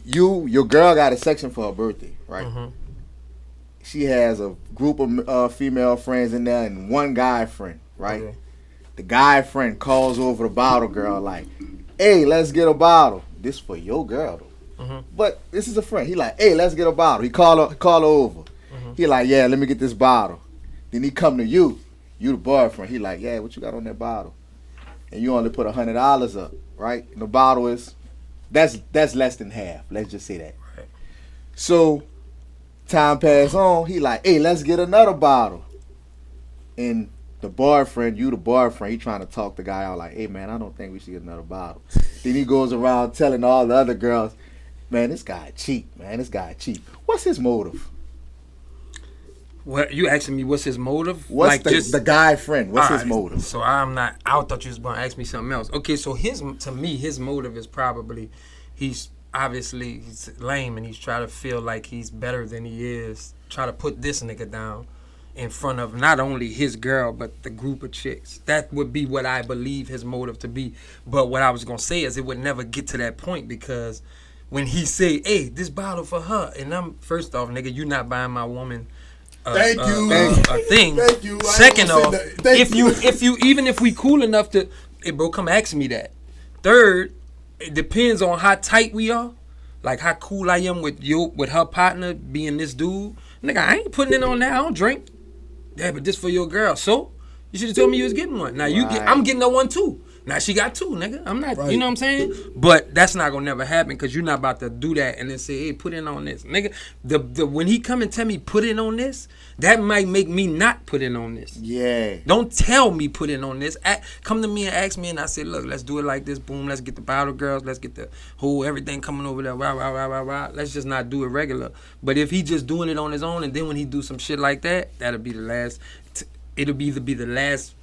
your girl got a section for her birthday, right? Mm-hmm. She has a group of female friends in there and one guy friend, right? Okay. The guy friend calls over the bottle girl like, hey, let's get a bottle. This for your girl though. Mm-hmm. But this is a friend. He like, hey, let's get a bottle. He call her over. Mm-hmm. He like, yeah, let me get this bottle. Then he come to you the boyfriend. He like, yeah, what you got on that bottle? And you only put $100 up, right? And the bottle is, that's less than half. Let's just say that. Right. So time pass on. He like, hey, let's get another bottle. And the boyfriend, he trying to talk the guy out like, hey man, I don't think we should get another bottle. Then he goes around telling all the other girls, man, this guy cheap, man, this guy cheap. What's his motive? What you asking me? What's his motive? What's the guy friend? What's his motive? So I thought you was gonna ask me something else. Okay, so his motive is probably he's lame and he's trying to feel like he's better than he is. Try to put this nigga down in front of not only his girl but the group of chicks. That would be what I believe his motive to be. But what I was gonna say is it would never get to that point because when he say, "Hey, this bottle for her," and I'm first off, nigga, you not buying my woman. Thank you. A thing. Thank you. Second off, if we cool enough to, hey bro, come ask me that. Third, it depends on how tight we are, like how cool I am with her partner being this dude. Nigga, I ain't putting it on that. I don't drink. Yeah, but this for your girl. So you should have told me you was getting one. Now I'm getting her one too. Now she got two, nigga. I'm not, you know what I'm saying? But that's not gonna never happen because you're not about to do that and then say, hey, put in on this, nigga. When he come and tell me put in on this, that might make me not put in on this. Yeah. Don't tell me put in on this. Come to me and ask me and I say, look, let's do it like this. Boom, let's get the bottle girls. Let's get the whole everything coming over there. Rah, rah, rah, rah, rah. Let's just not do it regular. But if he just doing it on his own and then when he do some shit like that, that'll be the last. It'll either be the last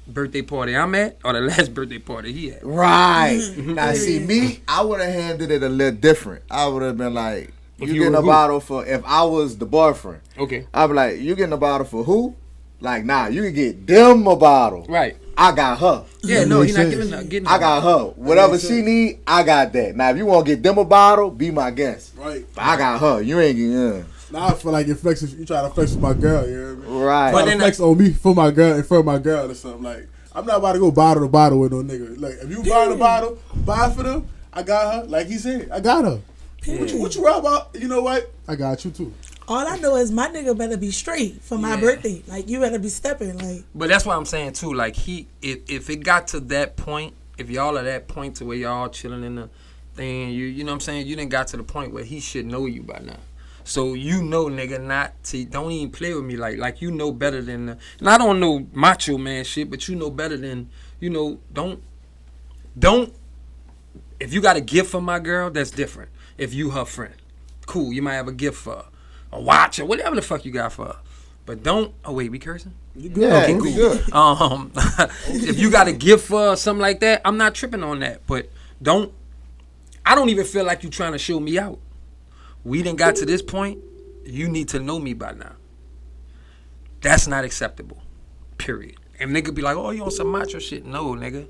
birthday party I'm at or the last birthday party he at. Right. Now see me, I would have handled it a little different. I would have been like, you getting a bottle for, if I was the boyfriend. Okay. I'd be like, you getting a bottle for who? Like, nah, you can get them a bottle. Right. I got her. Yeah, no, he's not getting I got her. Whatever she need, I got that. Now if you want to get them a bottle, be my guest. Right. But I got her. You ain't getting Now I feel like you try to flex with my girl, you know what I mean? Right. Try to flex on me for my girl in front of my girl or something. Like, I'm not about to go bottle to bottle with no nigga. Like, if you buy the bottle, buy for them. I got her. Like he said, I got her. Yeah. What you worry about? You know what? I got you too. All I know is my nigga better be straight for my birthday. Like, you better be stepping. Like, but that's what I'm saying too. Like if it got to that point, if y'all are that point to where y'all chilling in the thing, you know what I'm saying, you done got to the point where he should know you by now. So you know, nigga, don't even play with me like you know better than. And I don't know macho man shit, but you know better than, you know. Don't. If you got a gift for my girl, that's different. If you her friend, cool. You might have a gift for her, a watch or whatever the fuck you got for her. But don't. Oh wait, we cursing? You good? Yeah, okay, cool. Good. If you got a gift for her, something like that, I'm not tripping on that. But don't. I don't even feel like you trying to show me out. We done got to this point, you need to know me by now. That's not acceptable. Period. And nigga be like, oh, you on some macho shit. No, nigga.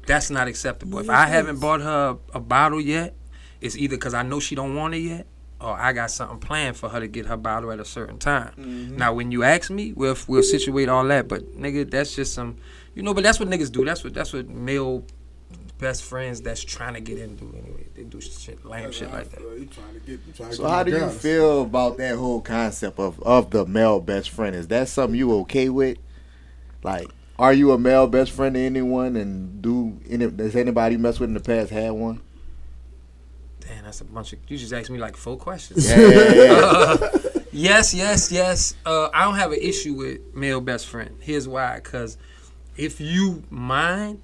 That's not acceptable. If I haven't bought her a bottle yet, it's either because I know she don't want it yet or I got something planned for her to get her bottle at a certain time. Mm-hmm. Now, when you ask me, we'll situate all that. But, nigga, that's just some, you know, but that's what niggas do. That's what male best friends that's trying to get into anyway. They do shit, lame shit like that. So how do you feel about that whole concept of the male best friend? Is that something you okay with? Like, are you a male best friend to anyone? And does anybody you mess with in the past had one? Damn, that's a bunch of. You just asked me like 4 questions. Yeah. Yes. I don't have an issue with male best friend. Here's why. Because if you mind.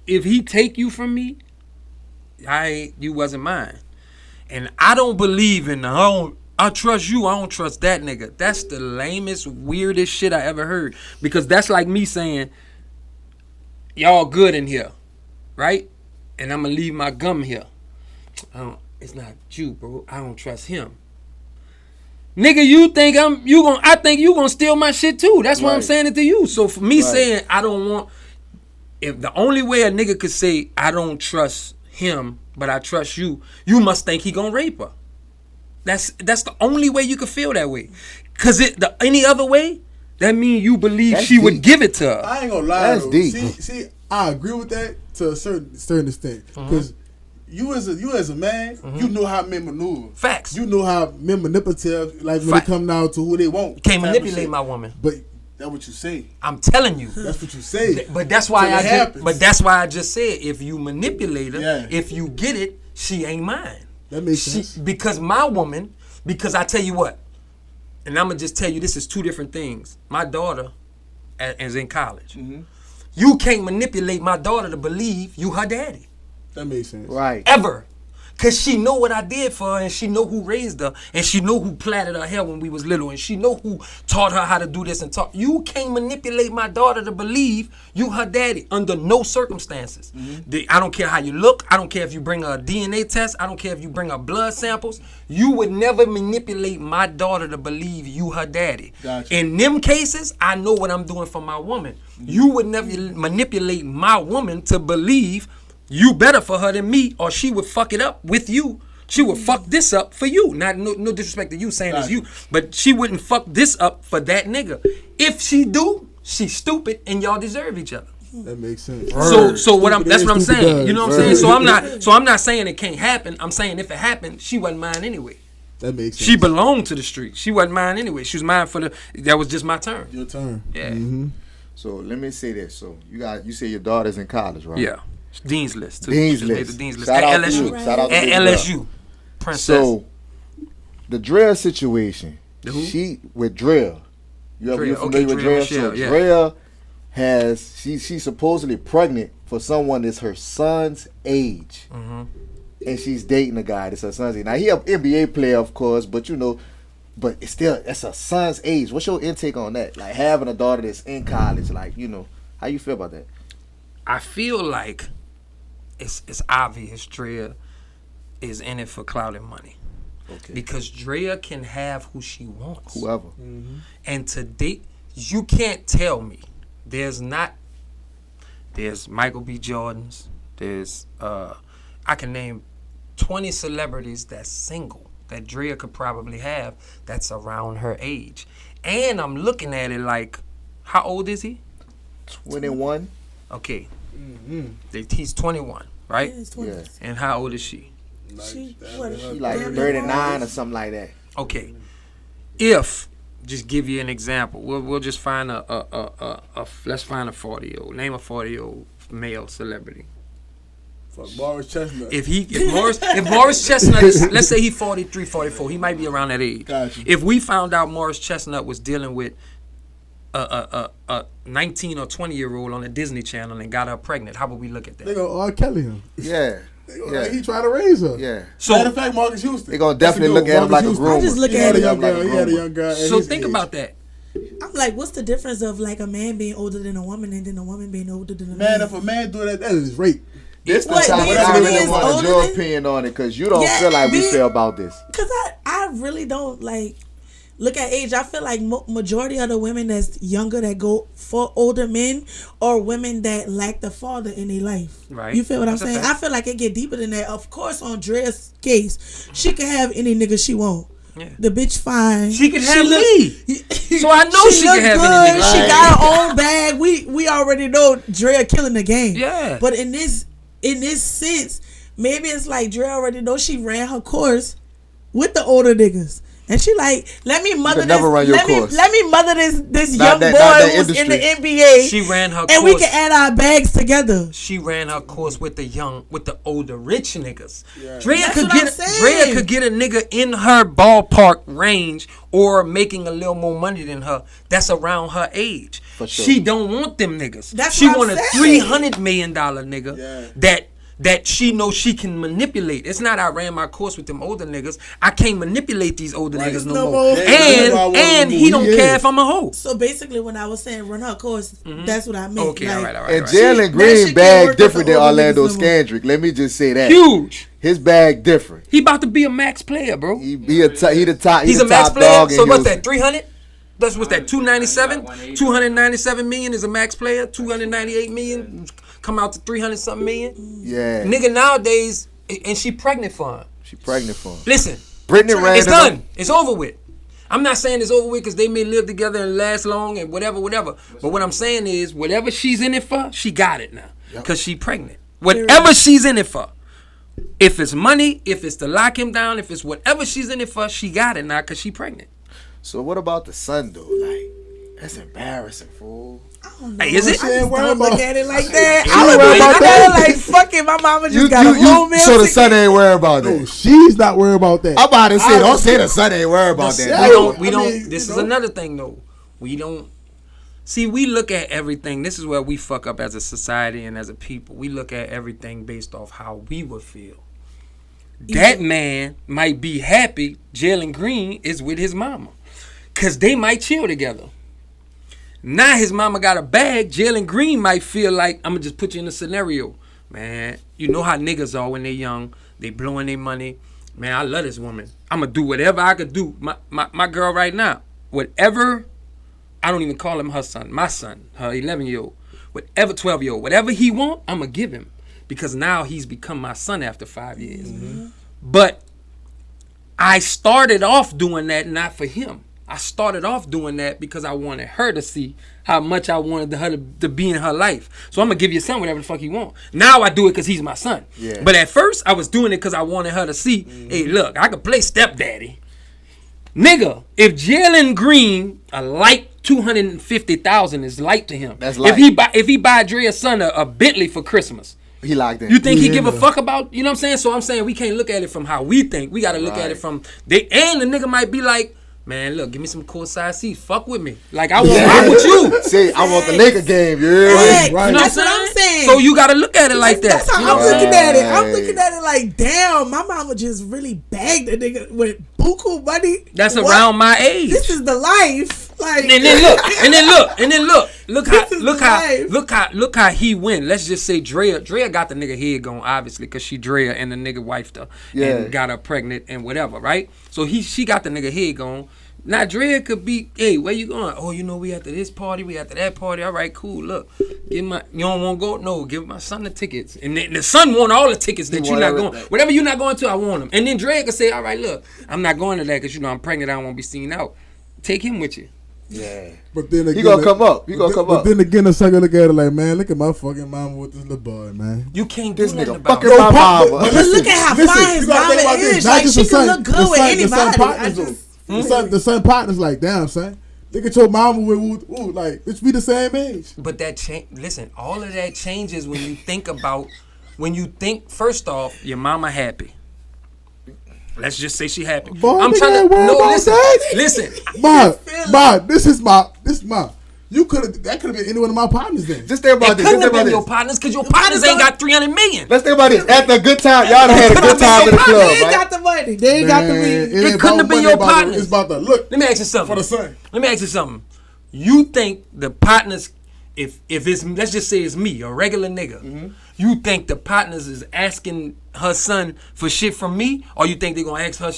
If he take you from me, you wasn't mine. And I don't believe in I trust you, I don't trust that nigga. That's the lamest, weirdest shit I ever heard. Because that's like me saying, y'all good in here, right? And I'm gonna leave my gum here. It's not you, bro. I don't trust him. Nigga, I think you gonna steal my shit too. That's why I'm saying it to you. So for me saying I don't want, if the only way a nigga could say I don't trust him, but I trust you, you must think he gonna rape her. That's the only way you can feel that way. Cause any other way, that means you believe That's she deep. would give it to her. I ain't gonna lie. That's though. deep. See, I agree with that to a certain extent. Because you as a man, you know how men maneuver. Facts. You know how men manipulative, like when it come down to who they want. You can't type of manipulate shit. my woman. But that's what you say. I'm telling you. That's what you say. But that's why Till it happens. I just said, if you manipulate her, if you get it, she ain't mine. That makes sense. Because my woman, because I tell you what, and I'm gonna just tell you, this is two different things. My daughter is in college. You can't manipulate my daughter to believe you her daddy. That makes sense. Right. Ever. Cause she know what I did for her, and she know who raised her, and she know who plaited her hair when we was little, and she know who taught her how to do this and talk. You can't manipulate my daughter to believe you her daddy under no circumstances. I don't care how you look. I don't care if you bring her a DNA test. I don't care if you bring her blood samples. You would never manipulate my daughter to believe you her daddy. Gotcha. In them cases, I know what I'm doing for my woman. You would never manipulate my woman to believe you better for her than me, or she would fuck it up with you. She would fuck this up for you. Not no disrespect to you saying it's you, but she wouldn't fuck this up for that nigga. If she do, she's stupid, and y'all deserve each other. That makes sense. So that's what I'm saying. You know what I'm saying? Word. So I'm not saying it can't happen. I'm saying if it happened, she wasn't mine anyway. That makes sense. She belonged to the street. She wasn't mine anyway. She was mine that was just my turn. Your turn. Yeah. So let me say this. So you say your daughter's in college, right? Yeah. Dean's List too. Dean's She made List. the Dean's List Shout at out to LSU. you. Shout out to At Big LSU. Bro. Princess. So the Draya situation. The who? She with Draya. You Draya, familiar with Draya Draya? Michelle, So yeah. Draya has she's supposedly pregnant for someone that's her son's age, and she's dating a guy that's her son's age. Now he an NBA player, of course, but but it's still that's her son's age. What's your intake on that? Like having a daughter that's in college, like how you feel about that? I feel like it's obvious Draya is in it for clout and money. Okay. Because Draya can have who she wants. Whoever. And to date, you can't tell me there's Michael B. Jordans, there's I can name 20 celebrities that's single that Draya could probably have that's around her age. And I'm looking at it like, how old is he? 21. Okay. He's 21, right? It's 20. Yeah. And how old is she? She Like 39 or something like that. Okay. If, just give you an example, we'll just find let's find a 40-year-old. Name a 40-year-old male celebrity. Fuck Morris Chestnut. If Morris Chestnut is, let's say he's 43, 44, he might be around that age. Gotcha. If we found out Morris Chestnut was dealing with a 19 or 20-year-old on the Disney Channel and got her pregnant, how would we look at They that? go R. Kelly him. Yeah. Like he tried to raise her. Yeah. So Matter of fact, Marcus Houston. They gonna definitely look at him like a groomer. I just look He at had a it. young girl. He had a young girl. at so his think age. about that. I'm like, what's the difference of like a man being older than a woman and then a woman being older than a Man, man? if a man do that is rape. This the What, time being I 20 really years wanted older your than- opinion on it because you don't Yeah, feel like we being- feel about this. Because I really don't like look at age. I feel like majority of the women that's younger that go for older men or women that lack the father in their life. Right. You feel what That's a I'm saying? fact. I feel like it get deeper than that. Of course, on Drea's case, she can have any nigga she want. Yeah. The bitch fine. She can have look- me. So I know she look can have good. any nigga. She got her own bag. We already know Drea killing the game. Yeah. But in this sense, maybe it's like Drea already know she ran her course with the older niggas. And she like, let me mother could never run your let course. me mother this Not young that- boy not that who's in the industry. NBA. She ran her and we course. can add our bags together. She ran her course with the older rich niggas. Yeah. Drea That's could what get I'm saying. Drea could get a nigga in her ballpark range or making a little more money than her. That's around her age. For sure. She don't want them niggas. That's she what I'm want a saying. $300 million nigga Yeah. that she knows she can manipulate. It's not I ran my course with them older niggas. I can't manipulate these older niggas no No more. more. That's why I want And to he move. don't He care is. if I'm a hoe. So basically, when I was saying run her course, that's what I meant. Okay, like, all right. And right. Jalen that Green shit can't bag work different with than the older Orlando niggas no more. Scandrick. Let me just say that. Huge. His bag different. He about to be a max player, bro. He the top. He's the a max top player. dog in So what's Houston. that? 300? What's that? 297? 297 million is a max player. 298 million. come out to 300 something million. Yeah. Nigga nowadays, and she pregnant for him. She pregnant for him. Listen, Brittany ran it's it done. up. It's over with. I'm not saying it's over with because they may live together and last long and whatever. But what I'm saying is, whatever she's in it for, she got it now because she pregnant. Whatever she's in it for. If it's money, if it's to lock him down, if it's whatever she's in it for, she got it now because she pregnant. So what about the son though? Like, that's embarrassing, fool. Hey, is it? I just don't look at it like that. You I look worry at about it like, fuck it, my mama just got a whole meal. So the ticket. son ain't worried about No, that. she's not worried about that. I'm about to say, don't say the son ain't worried about that. We don't. This is another thing though. We don't. See, we look at everything. This is where we fuck up as a society and as a people. We look at everything based off how we would feel. That man might be happy Jalen Green is with his mama. Because they might chill together. Now his mama got a bag. Jalen Green might feel like, I'm going to just put you in a scenario. Man, you know how niggas are when they young. They blowing their money. Man, I love this woman. I'm going to do whatever I could do. My girl right now, whatever, I don't even call him her son. My son, her 11-year-old. Whatever, 12-year-old. Whatever he want, I'm going to give him. Because now he's become my son after 5 years. Mm-hmm. But I started off doing that not for him. I started off doing that because I wanted her to see how much I wanted her to be in her life. So I'm going to give your son whatever the fuck he want. Now I do it because he's my son. Yeah. But at first, I was doing it because I wanted her to see, hey, look, I could play stepdaddy. Nigga, if Jalen Green, a light $250,000 is light to him. That's light. If he buy Draya's son a Bentley for Christmas, he locked in. You think he give a fuck about, you know what I'm saying? So I'm saying we can't look at it from how we think. We got to look at it from, and the nigga might be like, man, look, give me some courtside seats. Fuck with me. Like, I want rock with you. See, I want the Laker game. Yeah, right. You know That's what I'm saying. So you got to look at it like that. That's how I'm looking at it. I'm looking at it like, damn, my mama just really bagged a nigga with buku money. That's around my age. This is the life. Like, and then look how he went. Let's just say Draya got the nigga head going, obviously, because she Draya and the nigga wifed her and got her pregnant and whatever, right? So she got the nigga head going. Now Draya could be, hey, where you going? Oh, you know, we after this party, we after that party. All right, cool. Look, you don't want to go? No, give my son the tickets. And the son want all the tickets that you're not going. Whatever you're not going to, I want them. And then Draya could say, all right, look, I'm not going to that because, you know, I'm pregnant. I don't want to be seen out. Take him with you. Yeah. But then again, he gonna come up. But then again, the second look at it like, man, look at my fucking mama with this little boy, man. You can't do this nothing nigga about fucking my mama. But look at how fine his mama is. Like, she can look good with anybody. The son partner's like, damn, son. Look at your mama with like, bitch, be the same age. But that listen, all of that changes when you think first off, your mama happy. Let's just say she happy. Boy, I'm trying to listen. Ma, this is my. You that could have been any one of my partners then. Just think about this. It couldn't have been your partners because your partners ain't got 300 million. Let's think about this. After a good time, y'all done had a good time in the club, They ain't got the money. They ain't got the money. It couldn't have been your partners. It's about the look. Let me ask you something. For the son. Let me ask you something. You think the partners, if it's, let's just say it's me, a regular nigga, you think the partners is asking her son for shit from me, or you think they're gonna ask her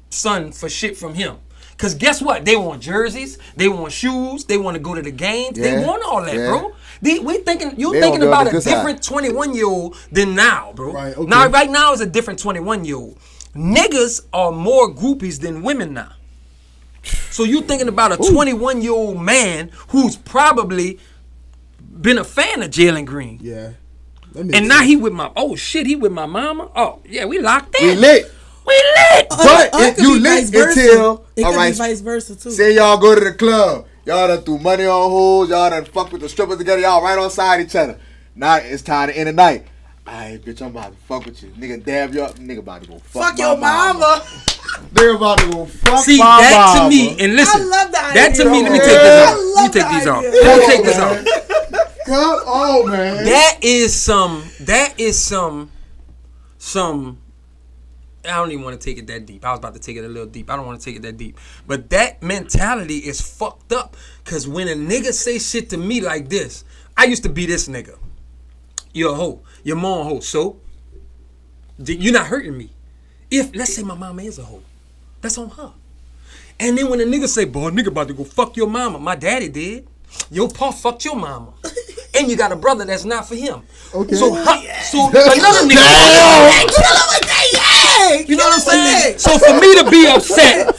son for shit from him? Cause guess what? They want jerseys, they want shoes, they want to go to the games, they want all that, bro. You thinking about a different 21-year-old than now, bro. Right, okay. Now, right now is a different 21-year-old. Niggas are more groupies than women now. So you thinking about a 21-year-old man who's probably been a fan of Jalen Green. Yeah. And now he with my mama. Oh, yeah, we locked in. We lit. But if you lit until, it could be vice versa too. Say y'all go to the club, y'all done threw money on hoes, y'all done fuck with the strippers together, y'all right on side each other. Now it's time to end the night. Alright, bitch, I'm about to fuck with you. Nigga, dab you up. Nigga about to go fuck your mama. They're about to go fuck See, my that mama. To me, and listen, I love that that to me, let me take this off. Let me take this off. Come on, man. That is some I don't even want to take it that deep. I was about to take it a little deep. I don't want to take it that deep. But that mentality is fucked up. Because when a nigga say shit to me like this, I used to be this nigga. You're a hoe. Your mom a hoe. So, you're not hurting me. If, let's say my mama is a hoe. That's on her. And then when a nigga say, boy, nigga about to go fuck your mama. My daddy did. Your pa fucked your mama. And you got a brother that's not for him. Okay. So another nigga. You know what I'm saying? So for me to be upset,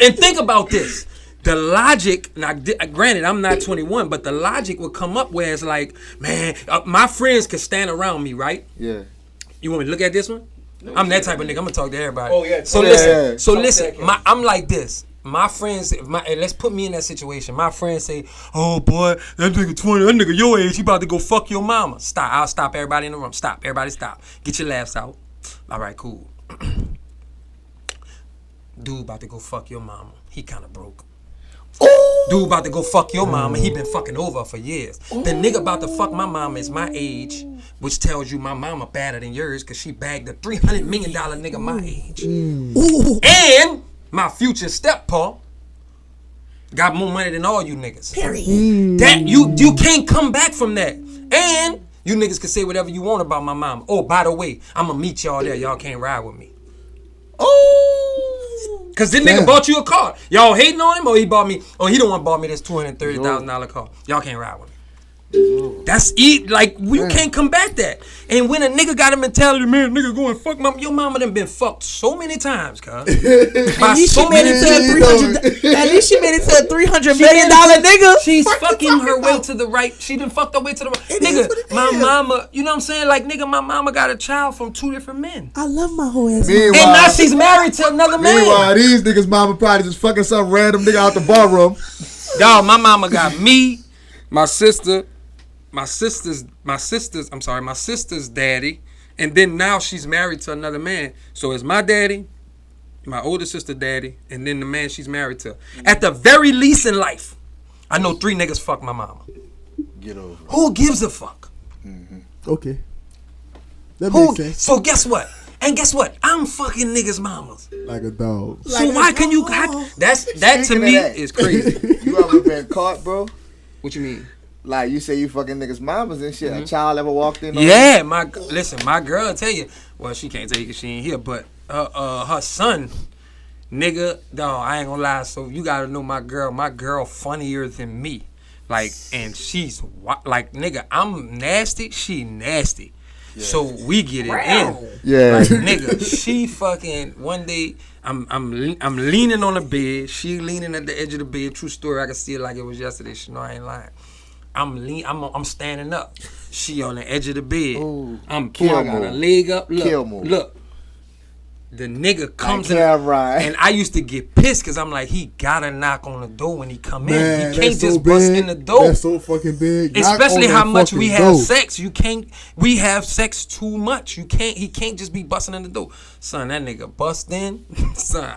and think about this. The logic, now granted, I'm not 21, but the logic would come up where it's like, man, my friends could stand around me, right? Yeah. You want me to look at this one? I'm that type of nigga. I'm gonna talk to everybody. Oh, yeah. So Yeah. listen. I'm like this. My friends, and let's put me in that situation. My friends say, "Oh boy, that nigga 20, that nigga your age, he about to go fuck your mama." Stop. I'll stop everybody in the room. Stop. Everybody stop. Get your laughs out. All right, cool. Dude about to go fuck your mama. He kind of broke. Dude about to go fuck your mama. He been fucking over for years. The nigga about to fuck my mama is my age, which tells you my mama better than yours because she bagged a $300 million nigga my age. And my future steppa got more money than all you niggas. Period. That you can't come back from that. And you niggas can say whatever you want about my mama. Oh, by the way, I'm gonna meet y'all there. Y'all can't ride with me. Cause this nigga bought you a car. Y'all hating on him, or he bought me? Or he don't want to buy me this $230,000 car. Y'all can't ride with me. That's it. Like you can't combat that. And when a nigga got a mentality, man, nigga go and fuck mama. Your mama done been fucked so many times, cuz. At least she made it to a $300 million nigga. She's fucking her way to the right. She done fucked her way to the right. Nigga, my mama, you know what I'm saying? Like, nigga, my mama got a child from 2 different men. I love my whole ass. And now she's married to another man. Meanwhile, these niggas' mama probably just fucking some random nigga out the barroom. Y'all, my mama got me, my sister's daddy, and then now she's married to another man. So it's my daddy, my older sister daddy, and then the man she's married to. At the very least in life, I know 3 niggas fuck my mama. Get over it. Who gives a fuck? Okay. That makes sense. So guess what? And guess what? I'm fucking niggas' mamas. Like a dog. So why can you? That to Speaking me of that. is crazy. You ever been caught, bro? What you mean? Like you say you fucking niggas' mamas and shit. A child ever walked in on Yeah, my girl tell you. Well, she can't tell you because she ain't here, but her son, nigga, dog, I ain't gonna lie. So you gotta know my girl funnier than me. Like, and she's like, nigga, I'm nasty, she nasty. Yeah. So we get it in. Yeah. Like, nigga, she fucking one day I'm leaning on the bed. She leaning at the edge of the bed. True story. I can see it like it was yesterday. She know I ain't lying. I'm standing up. She on the edge of the bed. Ooh, I got a leg up. Look. The nigga comes in, right. and I used to get pissed because I'm like, he gotta knock on the door when he come Man, in. He can't so just bust big. in the door. That's so fucking big. Especially Knock how on much the we fucking have door. sex. We have sex too much. He can't just be busting in the door. Son, that nigga bust in. Son,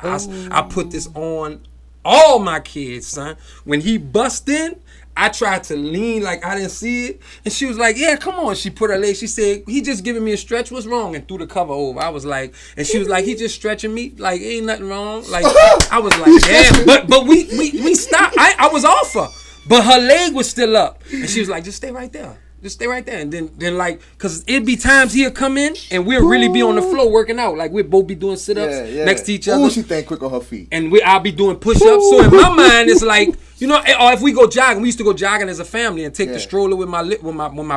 I put this on all my kids, son. When he bust in, I tried to lean like I didn't see it. And she was like, yeah, come on. She put her leg. She said, he just giving me a stretch. What's wrong? And threw the cover over. I was like, and she was like, he just stretching me. Like, ain't nothing wrong. Like, I was like, damn. But we stopped. I was off her. But her leg was still up. And she was like, just stay right there. Just stay right there. And then like, because it'd be times he'll come in and we'll really be on the floor working out. Like, we'll both be doing sit-ups next to each other. Ooh, she think quick on her feet. And I'll be doing push-ups. So in my mind, it's like, you know, or if we go jogging, we used to go jogging as a family and take the stroller with my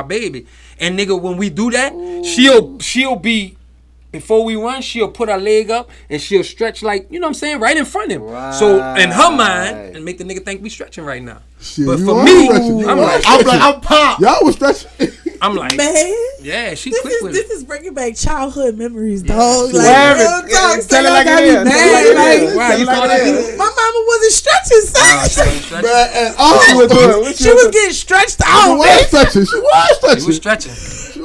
baby. And nigga, when we do that, she'll be, before we run, she'll put her leg up and she'll stretch like, you know what I'm saying, right in front of him. Right. So in her mind, and make the nigga think we stretching right now. Shit, but for me, I'm pumped. Y'all was stretching. I'm like, man, yeah, she quick with it. This is bringing back childhood memories, dog. Tell it like it is. My mama wasn't stretching, son. She was getting stretched out. She was stretching.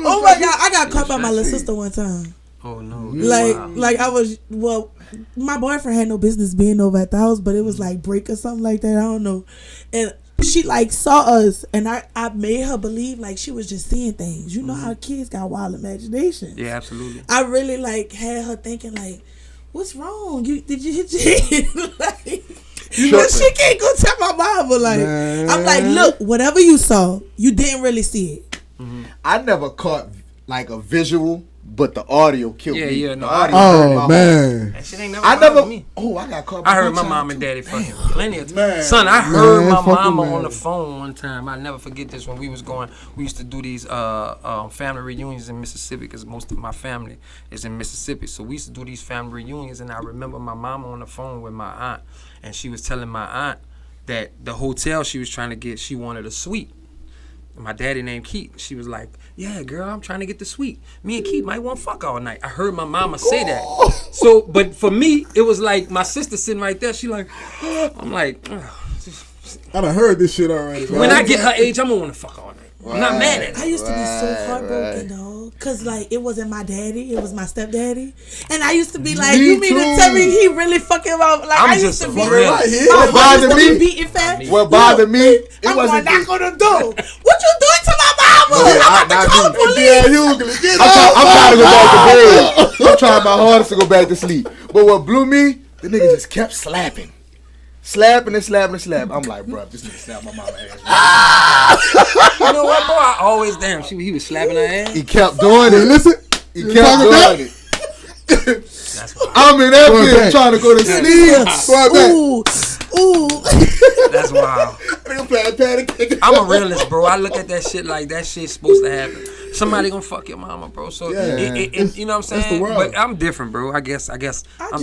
Oh my God, I got caught by my little sister one time. Oh no. Like I was, my boyfriend had no business being over at the house, but it was like break or something like that. I don't know. And she like saw us, and I made her believe like she was just seeing things. You know how kids got wild imagination. Yeah, absolutely. I really like had her thinking like, what's wrong? Did you hit your head? Like, she can't go tell my mama. Like, man. I'm like, look, whatever you saw, you didn't really see it. I never caught like a visual but the audio killed me. Yeah, no, The audio Oh hurt my heart. man. That shit ain't never I bothered never. me. Oh, I got caught. I heard my mom and daddy fucking plenty of times. Son, I heard my mama on the phone one time. I never forget this when we was going. We used to do these family reunions in Mississippi because most of my family is in Mississippi. So we used to do these family reunions, and I remember my mama on the phone with my aunt, and she was telling my aunt that the hotel she was trying to get, she wanted a suite. My daddy named Keith. She was like, yeah, girl, I'm trying to get the suite. Me and Keith might want to fuck all night. I heard my mama say that. So, but for me, it was like my sister sitting right there. She like, I'm like, I done heard this shit already. when I get her age, I'm going to want to fuck all night. I'm not mad at I it. used to be so heartbroken though, cause like it wasn't my daddy, it was my stepdaddy, and I used to be like, you mean to tell me he really fucking about? Like I'm I used just to a be real- like, What bothered me? beating fat. What bothered me? It I'm wasn't. going knock on the door. What you doing to my mama? Yeah, I'm about to call the police. Yeah, you I'm trying to go back to bed. I'm trying my hardest to go back to sleep. But what blew me, the nigga just kept slapping. Slapping and slapping and slapping. I'm like, bro, this nigga slapped my mama ass. You know what, bro? I always, he was slapping her ass. He kept doing it. Listen, He kept doing it. That's why. I'm in that Going bitch back. trying to go to sleep. Going back. Ooh. That's wild. Nigga playing patty cake. I'm a realist, bro. I look at that shit like that shit's supposed to happen. Somebody gonna fuck your mama, bro. So Yeah. you know what I'm That's the saying? world. But I'm different, bro. I guess I I'm just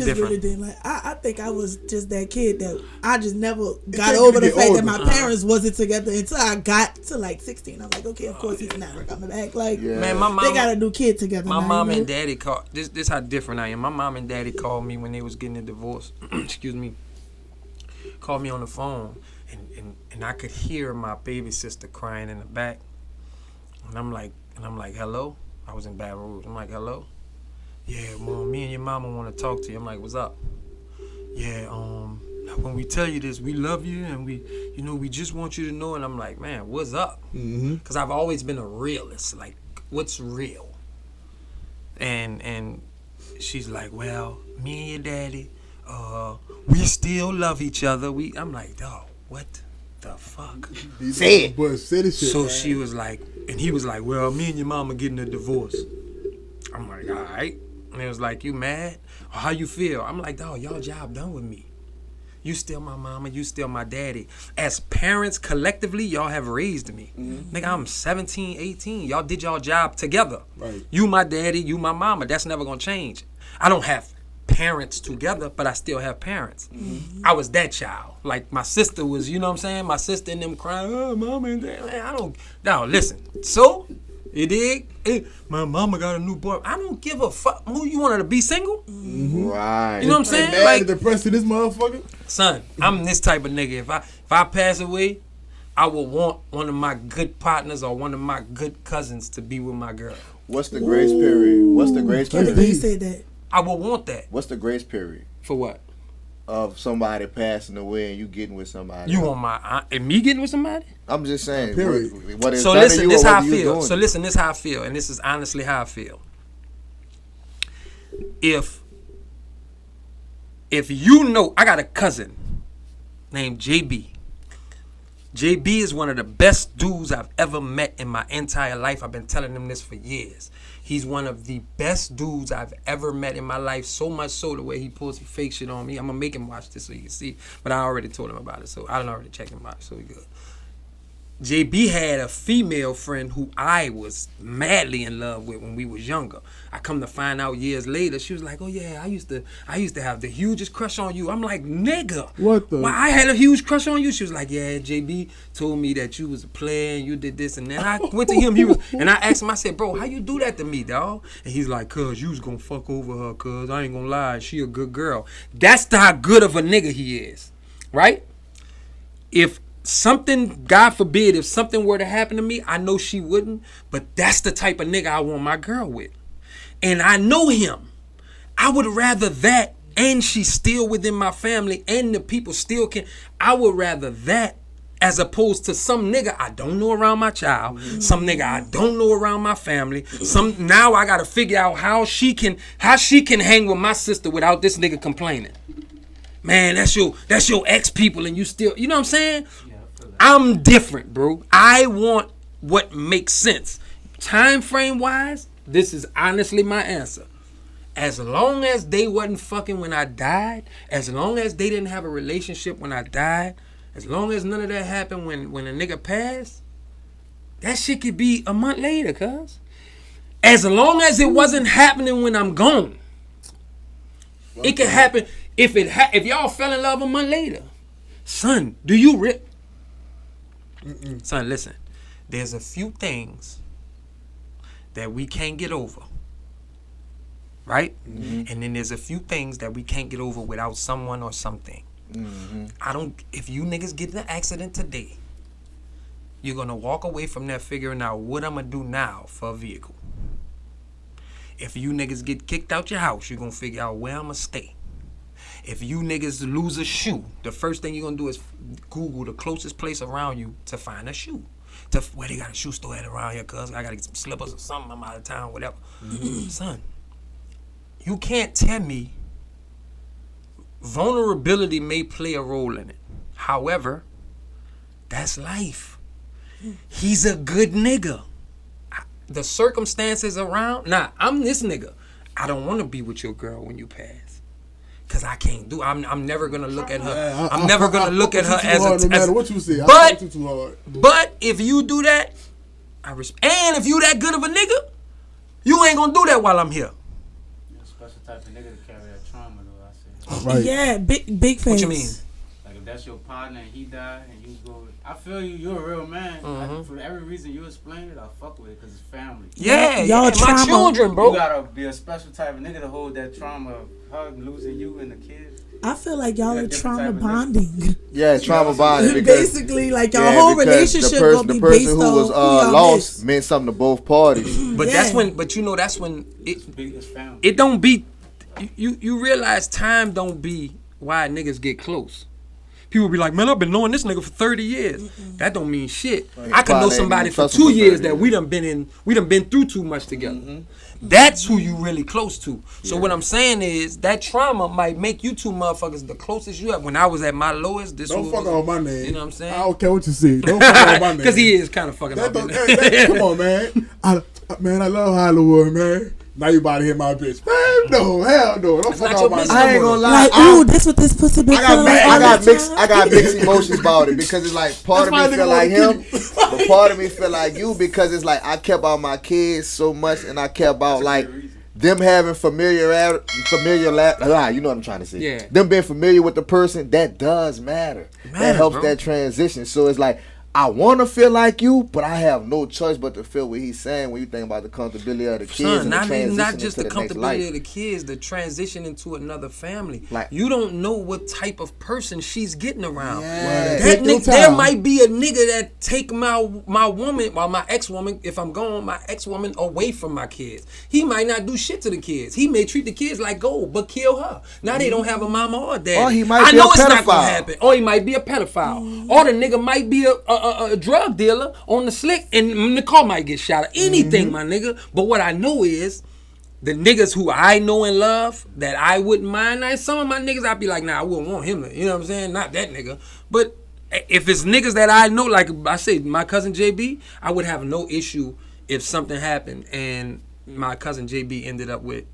different. really didn't like. I think I was just that kid that I just never got takes over you to the get fact older. that my parents wasn't together until I got to like 16. I'm like, okay, of course he's never coming back. Like, Man, my they got mama, a new kid together. my now, mom you know? and daddy called. This how different I am. My mom and daddy called me when they was getting a divorce. Excuse me. Called me on the phone, and I could hear my baby sister crying in the back, and I'm like, hello. I was in Baton Rouge. I'm like, hello. Yeah, mom, me and your mama want to talk to you. I'm like, what's up? Yeah, when we tell you this, we love you, and we just want you to know. And I'm like, man, what's up? Because I've always been a realist. Like, what's real? And she's like, well, me and your daddy, we still love each other. I'm like, dog, what the fuck? Say it. Boy, say this shit. So man. she was like, and he was like, well, me and your mama getting a divorce. I'm like, all right. And it was like, you mad? Or how you feel? I'm like, dog, y'all job done with me. You still my mama, you still my daddy. As parents, collectively, y'all have raised me. Nigga, I'm 17, 18. Y'all did y'all job together. Right. You my daddy, you my mama. That's never gonna change. I don't have parents together, but I still have parents. I was that child. Like my sister was, you know what I'm saying? My sister and them crying, oh, mama and dad. Man, now listen. So, you dig? My mama got a new boy. I don't give a fuck. Who you want her to be single? Right. You know what I'm saying? Mad Like, and depressed to this motherfucker. son, I'm this type of nigga. If I pass away, I will want one of my good partners or one of my good cousins to be with my girl. What's the grace period? What's the grace Kevin period? Gates said that. I will want that. What's the grace period For what? of somebody passing away and you getting with somebody? You want my aunt and me getting with somebody? I'm just saying. Period. What is So better listen, you this or how I what you feel. doing? So listen, this how I feel, and this is honestly how I feel. If you know, I got a cousin named JB. JB is one of the best dudes I've ever met in my entire life. I've been telling him this for years. He's one of the best dudes I've ever met in my life. So much so the way he pulls fake shit on me. I'm gonna make him watch this so you can see. But I already told him about it, so I done already checked him out, so we good. JB had a female friend who I was madly in love with when we was younger. I come to find out years later, she was like, "Oh yeah, I used to have the hugest crush on you." I'm like, "Nigga, What the- why I had a huge crush on you?" She was like, "Yeah, JB told me that you was a player and you did this." And then I went to him, and I asked him, I said, "Bro, how you do that to me, dawg?" And he's like, "Cuz you was gonna fuck over her, cuz I ain't gonna lie, she a good girl." That's how good of a nigga he is, right? If something, God forbid, if something were to happen to me, I know she wouldn't, but that's the type of nigga I want my girl with. And I know him. I would rather that, and she's still within my family, and the people still can. I would rather that as opposed to some nigga I don't know around my child, some nigga I don't know around my family. Now I gotta figure out how she can hang with my sister without this nigga complaining. Man, that's your ex people, and you still, you know what I'm saying? I'm different, bro. I want what makes sense. Time frame wise, this is honestly my answer. As long as they wasn't fucking when I died, as long as they didn't have a relationship when I died, as long as none of that happened when a nigga passed, that shit could be a month later, cuz. As long as it wasn't happening when I'm gone. It could happen if y'all fell in love a month later. Son, do you Son, listen. There's a few things that we can't get over. Right? Mm-hmm. And then there's a few things that we can't get over without someone or something. Mm-hmm. If you niggas get in an accident today, you're gonna walk away from that figuring out what I'm gonna do now for a vehicle. If you niggas get kicked out your house, you're gonna figure out where I'm gonna stay. If you niggas lose a shoe, the first thing you're gonna do is Google the closest place around you to find a shoe. To where they got a shoe store at around here, cuz I gotta get some slippers or something, I'm out of town, whatever. Mm-hmm. Son, you can't tell me vulnerability may play a role in it. However, that's life. He's a good nigga. The circumstances around, I'm this nigga. I don't want to be with your girl when you pass. Cause I can't do. I'm never gonna look at her. I'm never gonna look at her as a. No matter what you say, but too hard. But if you do that, and if you that good of a nigga, you ain't gonna do that while I'm here. You're a special type of nigga to carry that trauma, though. I say. Right. Yeah, big face. What you mean? Like if that's your partner and he died and you go, I feel you're a real man. Mm-hmm. For every reason you explained it, I fuck with it because it's family. Yeah, y'all my children, bro. You gotta be a special type of nigga to hold that trauma of her losing you and the kids. I feel like y'all are trauma bonding. Yeah, trauma bonding. Basically, like y'all whole relationship gonna be based on who was lost meant something to both parties. But that's when it don't be. You realize time don't be why niggas get close. People be like, man, I've been knowing this nigga for 30 years. Mm-mm. That don't mean shit. Right. I can know somebody for 2 years that we done been through too much together. Mm-hmm. That's who you really close to. So what I'm saying is that trauma might make you two motherfuckers the closest you have. When I was at my lowest, don't fuck on my name. You know what I'm saying? I don't care what you see. Don't fuck on my name. Because he is kind of fucking up. Come on, man. I love Hollywood, man. Now you about to hit my bitch. Man, no, hell no. Don't fuck on my name. I ain't gonna lie. Like, ooh, this what this pussy bitch I got mixed emotions about it because it's like part of me feel like him, but part of me feel like you because it's like I care about my kids so much and I care about like them having familiar, you know what I'm trying to say. Yeah. Them being familiar with the person, that does matter. That helps that transition. So it's like I want to feel like you, but I have no choice but to feel what he's saying when you think about the comfortability of the kids and the transition not just the into the next comfortability life. of the kids, the transition into another family. Like, you don't know what type of person she's getting around. Yeah. That nigga, there might be a nigga that take my woman, or my ex-woman, if I'm going my ex-woman away from my kids. He might not do shit to the kids. He may treat the kids like gold, but kill her. Now they don't have a mama or a daddy. Or he might I be know a it's pedophile. not gonna happen. Or he might be a pedophile. Or the nigga might be a drug dealer on the slick and the car might get shot. Anything, my nigga. But what I know is the niggas who I know and love that I wouldn't mind. Now, some of my niggas I'd be like, nah, I wouldn't want him. You know what I'm saying? Not that nigga. But if it's niggas that I know, like I say, my cousin JB, I would have no issue if something happened and my cousin JB ended up with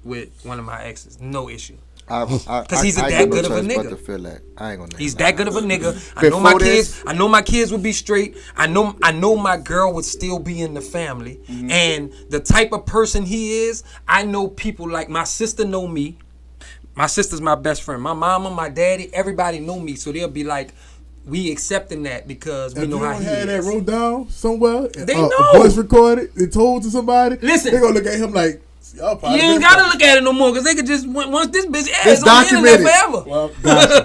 one of my exes. No issue. Because he's that good of a nigga. To feel that. I ain't gonna he's that good of a nigga. I know my kids. I know my kids would be straight. I know my girl would still be in the family. Mm-hmm. And the type of person he is, I know people like my sister know me. My sister's my best friend. My mama, my daddy, everybody know me. So they'll be like, we accepting that because we know how he is. If you had that wrote down somewhere, they know. A voice recorded, they told to somebody. Listen, they gonna look at him like. You ain't gotta look at it no more because they could just once this bitch ass on the internet forever. Well,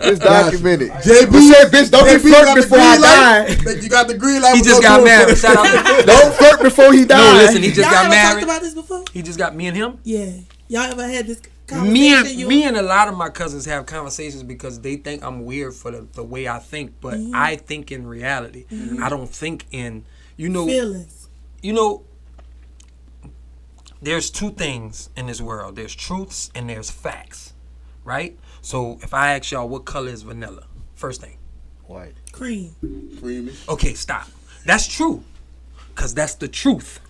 it's documented. JB said, "Bitch, don't be flirt before he died." You got the green light. He just got married. Shout out. Don't flirt before he died. No, listen, he just y'all got ever married. Talked about this before? He just got me and him. Yeah, y'all ever had this conversation? Me and a lot of my cousins have conversations because they think I'm weird for the way I think, but I think in reality. I don't think in feelings. There's two things in this world. There's truths and there's facts, right? So if I ask y'all what color is vanilla, first thing. White. Creamy. Okay, stop. That's true, because that's the truth.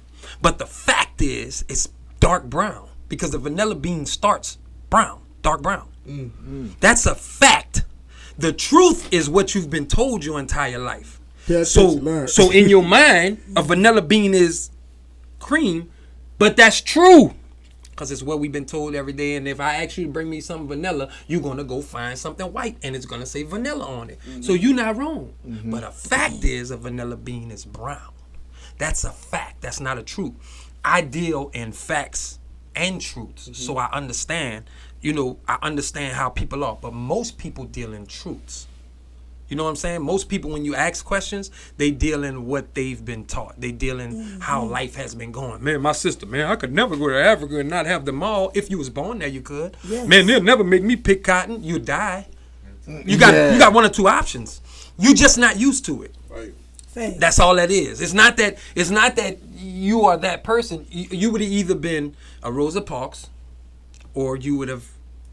But the fact is, it's dark brown because the vanilla bean starts brown, dark brown. That's a fact. The truth is what you've been told your entire life. So in your mind, a vanilla bean is cream, but that's true. Because it's what we've been told every day. And if I ask you to bring me some vanilla, you're going to go find something white and it's going to say vanilla on it. So you're not wrong. But a fact is a vanilla bean is brown. That's a fact. That's not a truth. I deal in facts and truths. So I understand, I understand how people are. But most people deal in truths. You know what I'm saying? Most people, when you ask questions, they deal in what they've been taught. They deal in how life has been going. Man, my sister, I could never go to Africa and not have them all. If you was born there, you could. Yes. Man, they'll never make me pick cotton. You die. You got one or two options. You just not used to it. Right. That's all that is. It's not that you are that person. You would have either been a Rosa Parks or you would have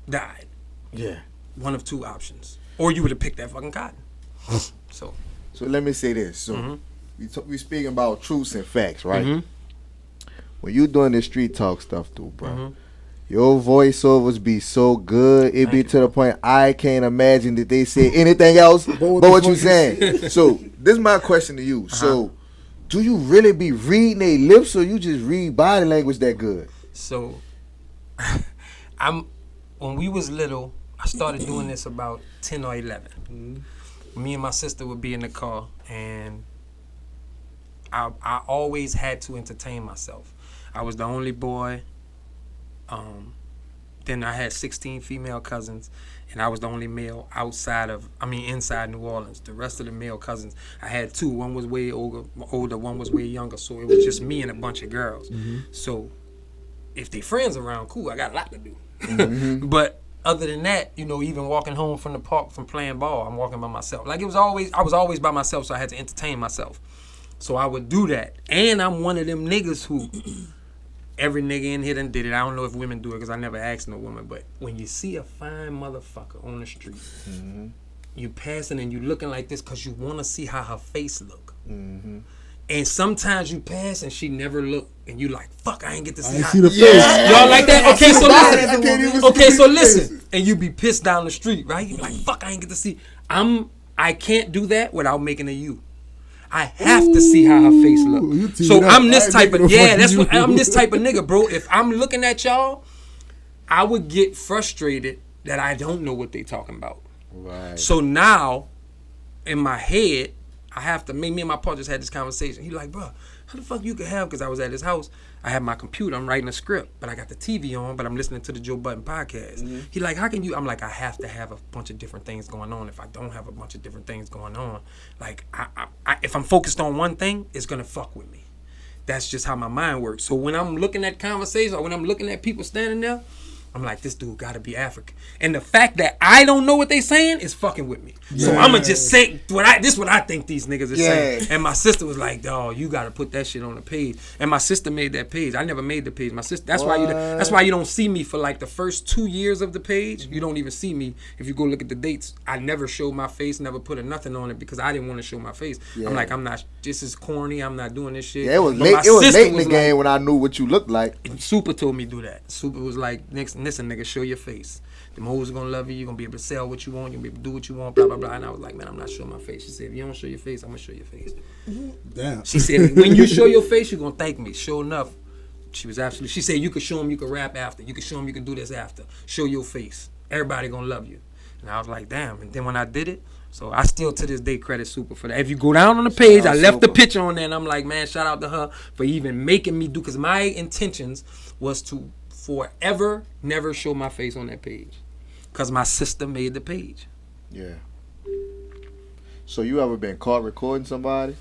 died. Yeah. One of two options. Or you would have picked that fucking cotton. So let me say this. So we speaking about truths and facts, right? When you doing this street talk stuff, too, bro, your voiceovers be so good. It be to the point I can't imagine that they say anything else but what you saying. So this is my question to you. So do you really be reading their lips, or you just read body language that good? So when we was little, I started doing this about 10 or 11. Me and my sister would be in the car, and I always had to entertain myself. I was the only boy. Then I had 16 female cousins, and I was the only male inside New Orleans. The rest of the male cousins, I had two. One was way older, one was way younger. So it was just me and a bunch of girls. So if they friends around, cool, I got a lot to do. But other than that, even walking home from the park from playing ball, I'm walking by myself. Like I was always by myself, so I had to entertain myself. So I would do that. And I'm one of them niggas who, every nigga in here done did it. I don't know if women do it because I never asked no woman, but when you see a fine motherfucker on the street, you passing and you looking like this because you want to see how her face look. And sometimes you pass and she never look, and you like, fuck, I ain't get to see how. Y'all like that? Okay, so listen. And you be pissed down the street, right? You be like, fuck, I ain't get to see. I can't do that without making a you. I have to see how her face look. So I'm this type of I'm this type of nigga, bro. If I'm looking at y'all, I would get frustrated that I don't know what they talking about. Right. So now, in my head, I have to, me and my partner just had this conversation. He like, bro, how the fuck you could have, because I was at his house, I have my computer, I'm writing a script, but I got the TV on, but I'm listening to the Joe Budden podcast. He like, how can you, I'm like, I have to have a bunch of different things going on. If I don't have a bunch of different things going on, like, I if I'm focused on one thing, it's going to fuck with me. That's just how my mind works. So when I'm looking at conversations, or when I'm looking at people standing there, I'm like, this dude gotta be African. And the fact that I don't know what they saying is fucking with me. Yeah. So I'ma just say this what I think these niggas are saying. And my sister was like, dawg, you gotta put that shit on the page. And my sister made that page. I never made the page. My sister, that's why you don't see me for like the first 2 years of the page. You don't even see me. If you go look at the dates, I never showed my face, never put nothing on it because I didn't want to show my face. I'm like, this is corny, I'm not doing this shit. Yeah, it was late in the game when I knew what you looked like. Super told me do that. Super was like, listen, nigga, show your face. Them hoes are gonna love you. You're gonna be able to sell what you want. You're gonna be able to do what you want, blah, blah, blah. And I was like, man, I'm not showing my face. She said, if you don't show your face, I'm gonna show your face. Damn. She said, when you show your face, you're gonna thank me. Sure enough, she said, you could show them you could rap after. You could show them you could do this after. Show your face. Everybody gonna love you. And I was like, damn. And then when I did it, so I still to this day credit Super for that. If you go down on the page, I left the picture on there and I'm like, man, shout out to her for even making me do, because my intentions was to forever never show my face on that page, because my sister made the page. Yeah. So you ever been caught recording somebody?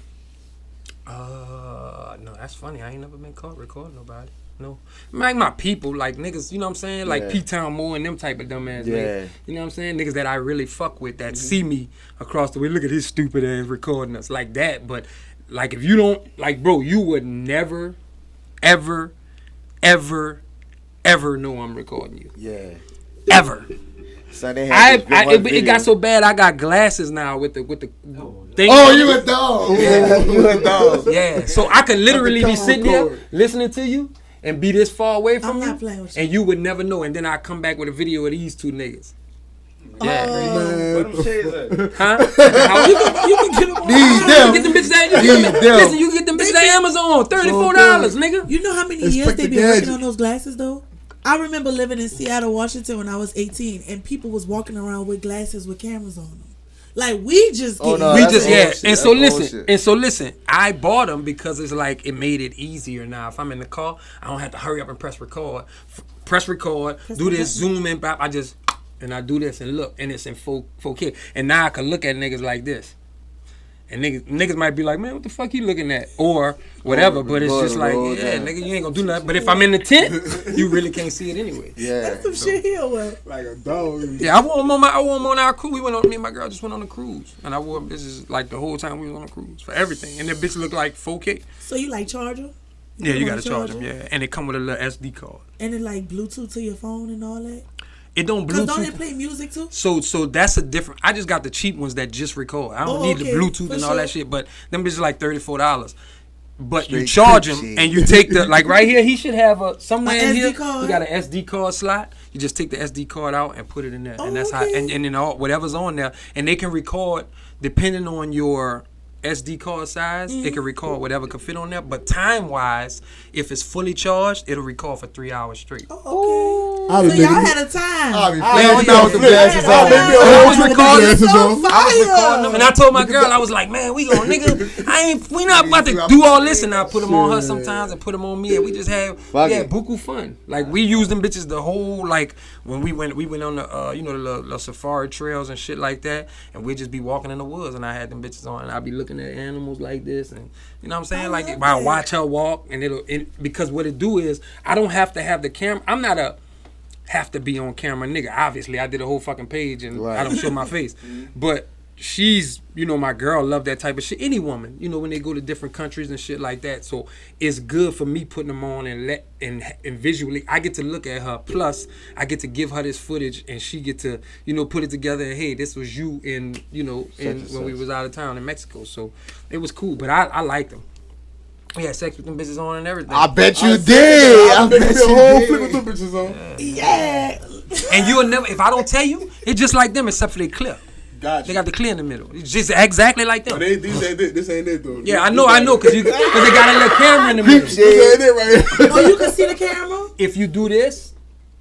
No, that's funny. I ain't never been caught recording nobody. No. Like my people, like niggas, you know what I'm saying? Like P-Town Moore and them type of dumbass niggas. You know what I'm saying? Niggas that I really fuck with that see me across the way. Look at his stupid ass recording us like that. But like if you don't, like bro, you would never, ever, ever, ever know I'm recording you. Yeah. Ever. So they it got so bad I got glasses now with the thing. Oh, you a dog. Yeah. You a dog. Yeah. So I could literally be sitting there listening to you, and be this far away from I'm you, not playing with you. and you would never know. And then I come back with a video of these two niggas. Yeah. Man, Where them shades at? Huh? How you can get them on. Need You them. can get them bitches at Need them. Listen, you can get them bitches at Amazon, $34, nigga. You know how many Inspect years they the be gadget. working on those glasses though? I remember living in Seattle, Washington when I was 18, and people was walking around with glasses with cameras on them. Like we just Oh, get no, We that's just bullshit. and so That's listen, bullshit. and so listen. I bought them because it's like it made it easier now. If I'm in the car, I don't have to hurry up and press record. Do this, zoom in, bop. I just and I do this and look, and it's in 4K. And now I can look at niggas like this. And niggas might be like, man, what the fuck you looking at? Or whatever, but it's just like, yeah, nigga, you ain't gonna do nothing. But if I'm in the tent, you really can't see it anyway. Yeah. That's some shit here. Well, like a dog. Yeah, I wore them on our cruise. Me and my girl just went on a cruise. And I wore them bitches like the whole time we was on a cruise for everything. And that bitch looked like 4K. so you like charger? Yeah, you put gotta on charge charger? them, yeah. And it come with a little SD card. And it like Bluetooth to your phone and all that. It don't Cause don't it Bluetooth. play music too? So that's a different. I just got the cheap ones that just record. I don't Oh, need okay, the Bluetooth for and all sure. that shit. But them bitches like $34. But you Straight charge them shit. and you take the like right here. He should have a somewhere A in SD here. card? You got an SD card slot. You just take the SD card out and put it in there, Oh, and that's okay. how. And then all whatever's on there, and they can record depending on your SD card size. It can record whatever can fit on there. But time wise, if it's fully charged, it'll record for 3 hours straight. Oh, I'll okay. be So y'all making- had a time. I'll be Yeah, flipping yeah, out with the flip. glasses Yeah, on. yeah. I was Oh, recording. glasses So on. fire. I was recording them, and I told my girl, I was like, man, we gonna nigga, we not about to do all this, and I put them on her sometimes and put them on me, and we just had Fuck it. buku fun. Like we used them bitches the whole like when we went on the the safari trails and shit like that, and we'd just be walking in the woods, and I had them bitches on, and I'd be looking at animals like this, and you know what I'm saying, like love I that. watch her walk, and because what it do is I don't have to have the camera. I'm not a have to be on camera nigga. Obviously, I did a whole fucking page and Right. I don't show my face. But she's, my girl love that type of shit. Any woman, when they go to different countries and shit like that. So it's good for me putting them on and visually I get to look at her. Plus I get to give her this footage and she get to, put it together. And, hey, this was you in, when we was out of town in Mexico. So it was cool. But I liked them. We had sex with them bitches on and everything. I bet you did. I I bet bet the you whole flip did. with them bitches on. Yeah. And you'll never, if I don't tell you, it's just like them except for they clear. Gotcha. They got the clear in the middle. It's just exactly like them. But this ain't it though. Yeah, I know, cause they got a little camera in the middle. This ain't it right here. Oh, you can see the camera? If you do this,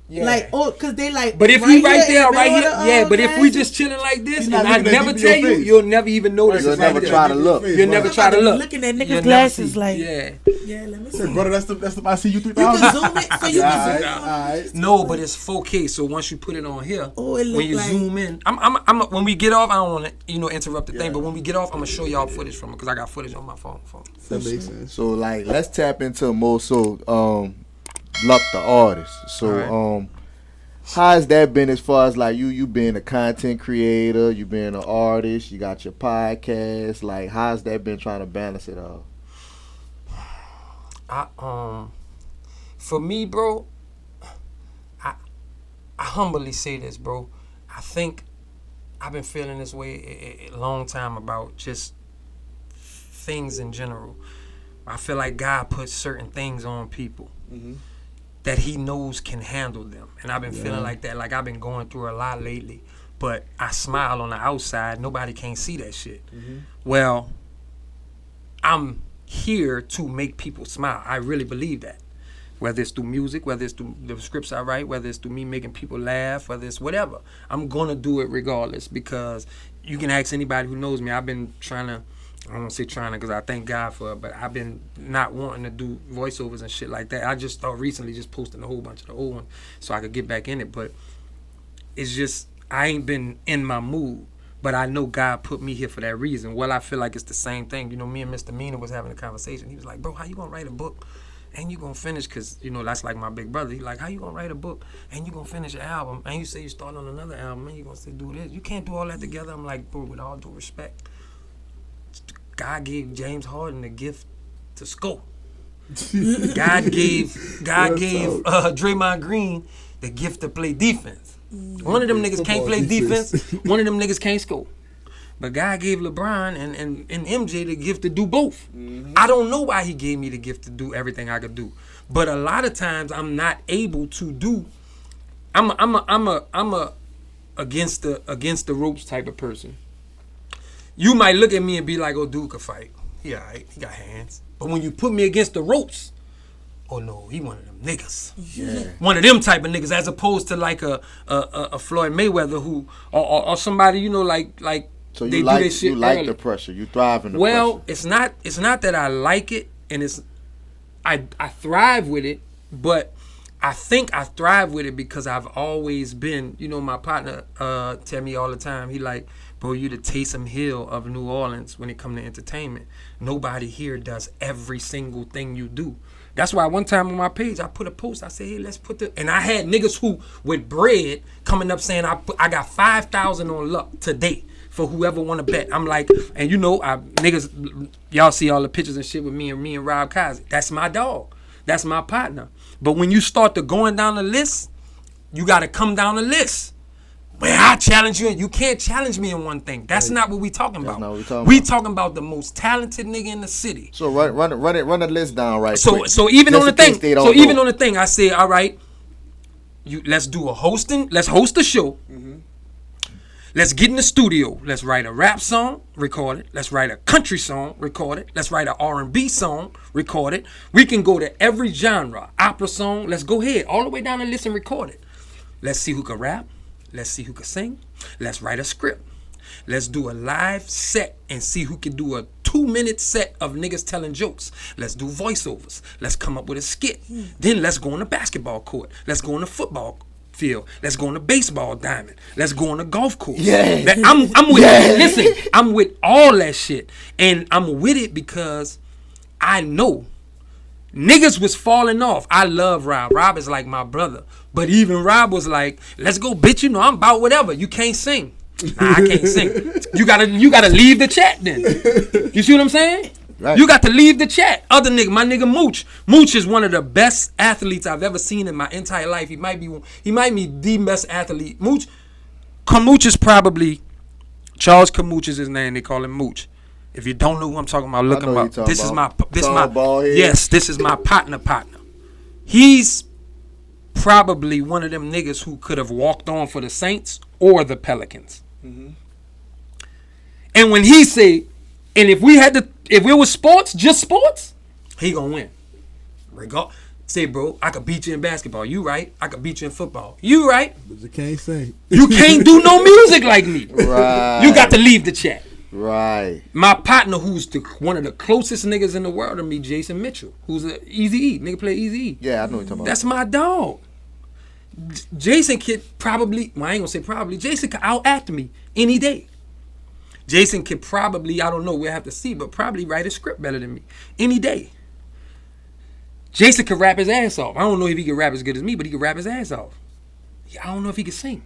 yeah. Like, cause they like. But if you right here there, in the right here, middle of yeah. the, But if we glasses, just chilling like this, You're and not I looking at never deep in tell your you, face. you'll never even notice. You'll it's never like try that. to look. You'll never try to look. looking at niggas' You'll never glasses see. like. Yeah. Yeah, let me Hey, see. brother, that's the I see you You 3000. can zoom it so you can zoom Alright, it. No, but it's 4K. So once you put it on here, Oh, it look when you like- zoom in, I'm when we get off, I don't want to interrupt the thing. But when we get off, I'm gonna show y'all footage from it because I got footage on my phone. that makes sense. So like, let's tap into more. So Luck the artist. So Alright. how has that been as far as like you being a content creator, you being an artist, you got your podcast. Like, how's that been trying to balance it all? For me, bro, I humbly say this, bro. I think I've been feeling this way a long time about just things in general. I feel like God puts certain things on people that he knows can handle them. And I've been feeling like that. Like I've been going through a lot lately. But I smile on the outside. Nobody can see that shit. Well, I'm here to make people smile. I really believe that. Whether it's through music, whether it's through the scripts I write, whether it's through me making people laugh, whether it's whatever. I'm going to do it regardless because you can ask anybody who knows me. I've been trying to, I don't want to say trying to because I thank God for it, but I've been not wanting to do voiceovers and shit like that. I just thought recently just posting a whole bunch of the old ones so I could get back in it. But it's just, I ain't been in my mood. But I know God put me here for that reason. Well, I feel like it's the same thing. Me and Mr.Meana was having a conversation. He was like, bro, how you going to write a book and you going to finish? Because, that's like my big brother. He like, how you going to write a book and you going to finish an album? And you say you start on another album and you going to say do this. You can't do all that together. I'm like, bro, with all due respect, God gave James Harden the gift to score. God gave Draymond Green the gift to play defense. One of them niggas can't play defense. One of them niggas can't score. But God gave LeBron and MJ the gift to do both. I don't know why he gave me the gift to do everything I could do. But a lot of times I'm not able to do. I'm a against the ropes type of person. You might look at me and be like, "Oh, dude could fight. He alright. He got hands." But when you put me against the ropes, oh no, he one of them niggas. Yeah. One of them type of niggas, as opposed to like a Floyd Mayweather who or somebody, you know, like So they you do like their shit you like early. the pressure. You thrive in the Well, pressure. it's not that I like it, and I thrive with it, but I think I thrive with it because I've always been, you know, my partner tell me all the time, he like, bro, you the Taysom Hill of New Orleans when it come to entertainment. Nobody here does every single thing you do. That's why one time on my page I put a post. I said, hey, let's put and I had niggas who with bread coming up saying I got 5,000 on luck today for whoever want to bet. I'm like, and you know, niggas, y'all see all the pictures and shit with me and Rob Kazi. That's my dog. That's my partner. But when you start to going down the list, you got to come down the list. Man, I challenge you, and you can't challenge me in one thing. That's not what we talking about. not what we talking We about. talking about the most talented nigga in the city. So run the list down right So quick. so even Just on the in case thing, they don't so even know. on the thing, I said, all right, let's do a hosting. Let's host a show. Let's get in the studio. Let's write a rap song, record it. Let's write a country song, record it. Let's write an R&B song, record it. We can go to every genre, opera song. Let's go ahead all the way down the list and record it. Let's see who can rap. Let's see who can sing. Let's write a script. Let's do a live set and see who can do a 2-minute set of niggas telling jokes. Let's do voiceovers. Let's come up with a skit. Then let's go on the basketball court. Let's go on the football field. Let's go on the baseball diamond. Let's go on the golf course. Yeah. I'm with listen, I'm with all that shit. And I'm with it because I know niggas was falling off. I love Rob. Rob is like my brother. But even Rob was like, let's go, bitch. You know, I'm about whatever. You can't sing. Nah, I can't sing. You gotta leave the chat then. You see what I'm saying? Right. You got to leave the chat. Other nigga, my nigga Mooch. Mooch is one of the best athletes I've ever seen in my entire life. He might be the best athlete. Mooch is probably Charles Camuch is his name. They call him Mooch. If you don't know who I'm talking about, look I know him who up. you talking This is about. my Bald head. yes. This is my partner. He's probably one of them niggas who could have walked on for the Saints or the Pelicans. And when he say, and if it was sports, just sports, he gonna win. Say, bro, I could beat you in basketball. You right. I could beat you in football. You right. But you can't sing. You can't do no music like me. Right. You got to leave the chat. Right. My partner, who's one of the closest niggas in the world to me, Jason Mitchell, who's a Eazy-E. Nigga play Eazy-E. Yeah, I know what you're talking about. That's my dog. Jason could probably, well, I ain't gonna say probably, Jason could out-act me any day. Jason could probably, I don't know, we'll have to see, but probably write a script better than me any day. Jason could rap his ass off. I don't know if he could rap as good as me, but he could rap his ass off. I don't know if he could sing.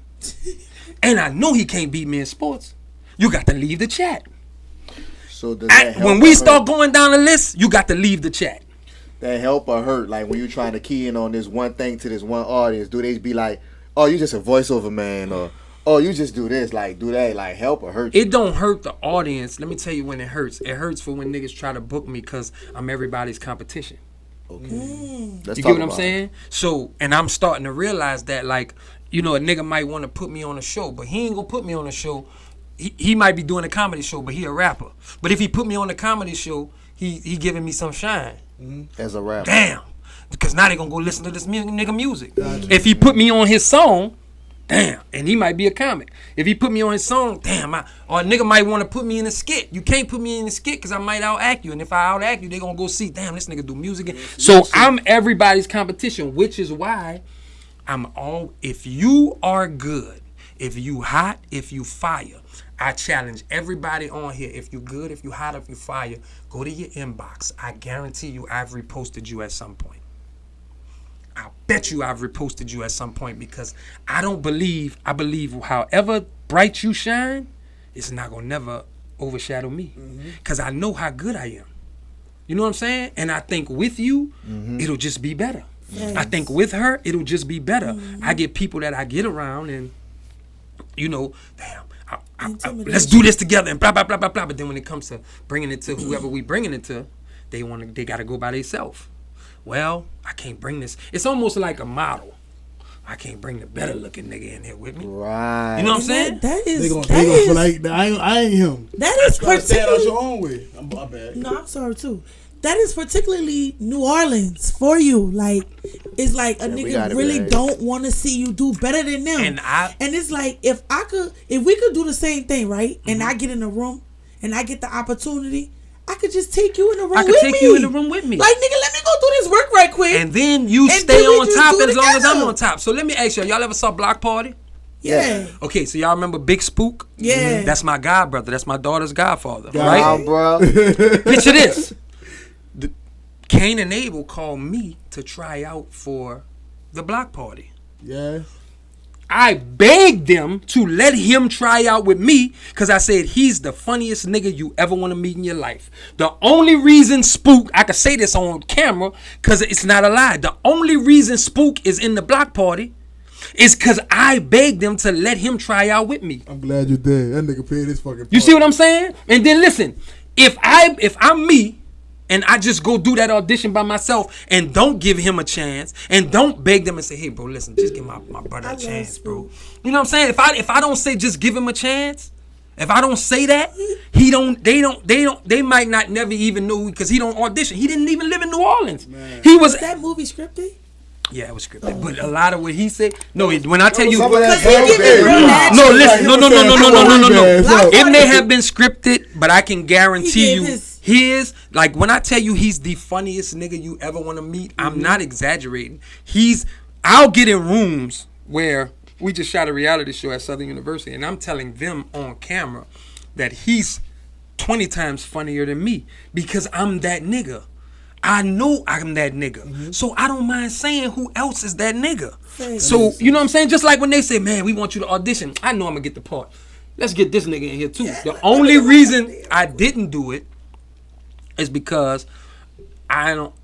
And I know he can't beat me in sports. You got to leave the chat. So does that help When or we hurt? start going down the list, you got to leave the chat. That help or hurt? Like when you're trying to key in on this one thing to this one audience, do they be like, oh, you just a voiceover man, or oh, you just do this, like do that, like help or hurt you? It don't hurt the audience. Let me tell you when it hurts. It hurts for when niggas try to book me because I'm everybody's competition. Okay. Let's You talk get what I'm about saying? it. So, and I'm starting to realize that, like, you know, a nigga might want to put me on a show, but he ain't gonna put me on a show. He might be doing a comedy show, but he a rapper. But if he put me on a comedy show, he giving me some shine. As a rapper. Damn. Because now they gonna go listen to this nigga music. If he put me on his song, damn. And he might be a comic. If he put me on his song, damn. Or a nigga might want to put me in a skit. You can't put me in a skit because I might out-act you. And if I out-act you, they gonna go see, damn, this nigga do music. So I'm everybody's competition, which is why if you are good, if you hot, if you fire, I challenge everybody on here. If you good, if you hot, if you fire, go to your inbox. I guarantee you I've reposted you at some point. I bet you I've reposted you at some point because I believe however bright you shine, it's not gonna never overshadow me. Cause I know how good I am. You know what I'm saying? And I think with you, it'll just be better. Yes. I think with her, it'll just be better. I get people that I get around and, you know, damn, let's do this together and blah, blah, blah, blah, blah. But then when it comes to bringing it to whoever we bringing it to, they gotta go by themselves. well, I can't bring this. It's almost like a model. I can't bring the better looking nigga in here with me. Right. You know what I'm saying? That is. They gonna feel like I ain't him. That is Stand out particularly. your own way. My bad. No, I'm sorry too. That is particularly New Orleans for you. Like, it's like a nigga really don't want to see you do better than them. And it's like if we could do the same thing, right? And I get in the room and I get the opportunity, I could just take you in the room with me. I could take you in the room with me. Like, nigga, let me go do this work right quick. And then you stay on top as long as I'm on top. So let me ask y'all ever saw Block Party? Yeah. Okay, so y'all remember Big Spook? Yeah. That's my god brother. That's my daughter's godfather. Right, Right? bro. Picture this. Cain and Abel called me to try out for the Block Party. Yeah. I begged them to let him try out with me because I said he's the funniest nigga you ever want to meet in your life. The only reason Spook, I can say this on camera because it's not a lie. The only reason Spook is in the Block Party is because I begged them to let him try out with me. I'm glad you did. That nigga paid his fucking part. You see what I'm saying? And then listen, if I'm me, and I just go do that audition by myself and don't give him a chance and don't beg them and say, hey, bro, listen, just give my brother a chance, bro. You know what I'm saying? If I don't say just give him a chance, if I don't say that, they might not never even know because he don't audition. He didn't even live in New Orleans. Man. He was that movie scripted? Yeah, it was scripted. But a lot of what he said, when I tell you, no, listen, no. It may have been scripted, but I can guarantee you, like when I tell you he's the funniest nigga you ever want to meet, I'm not exaggerating. I'll get in rooms where we just shot a reality show at Southern University, and I'm telling them on camera that he's 20 times funnier than me because I'm that nigga. I know I'm that nigga. So I don't mind saying who else is that nigga. So, you know what I'm saying? Just like when they say, man, we want you to audition. I know I'm going to get the part. Let's get this nigga in here too. The only reason I didn't do it is because I don't,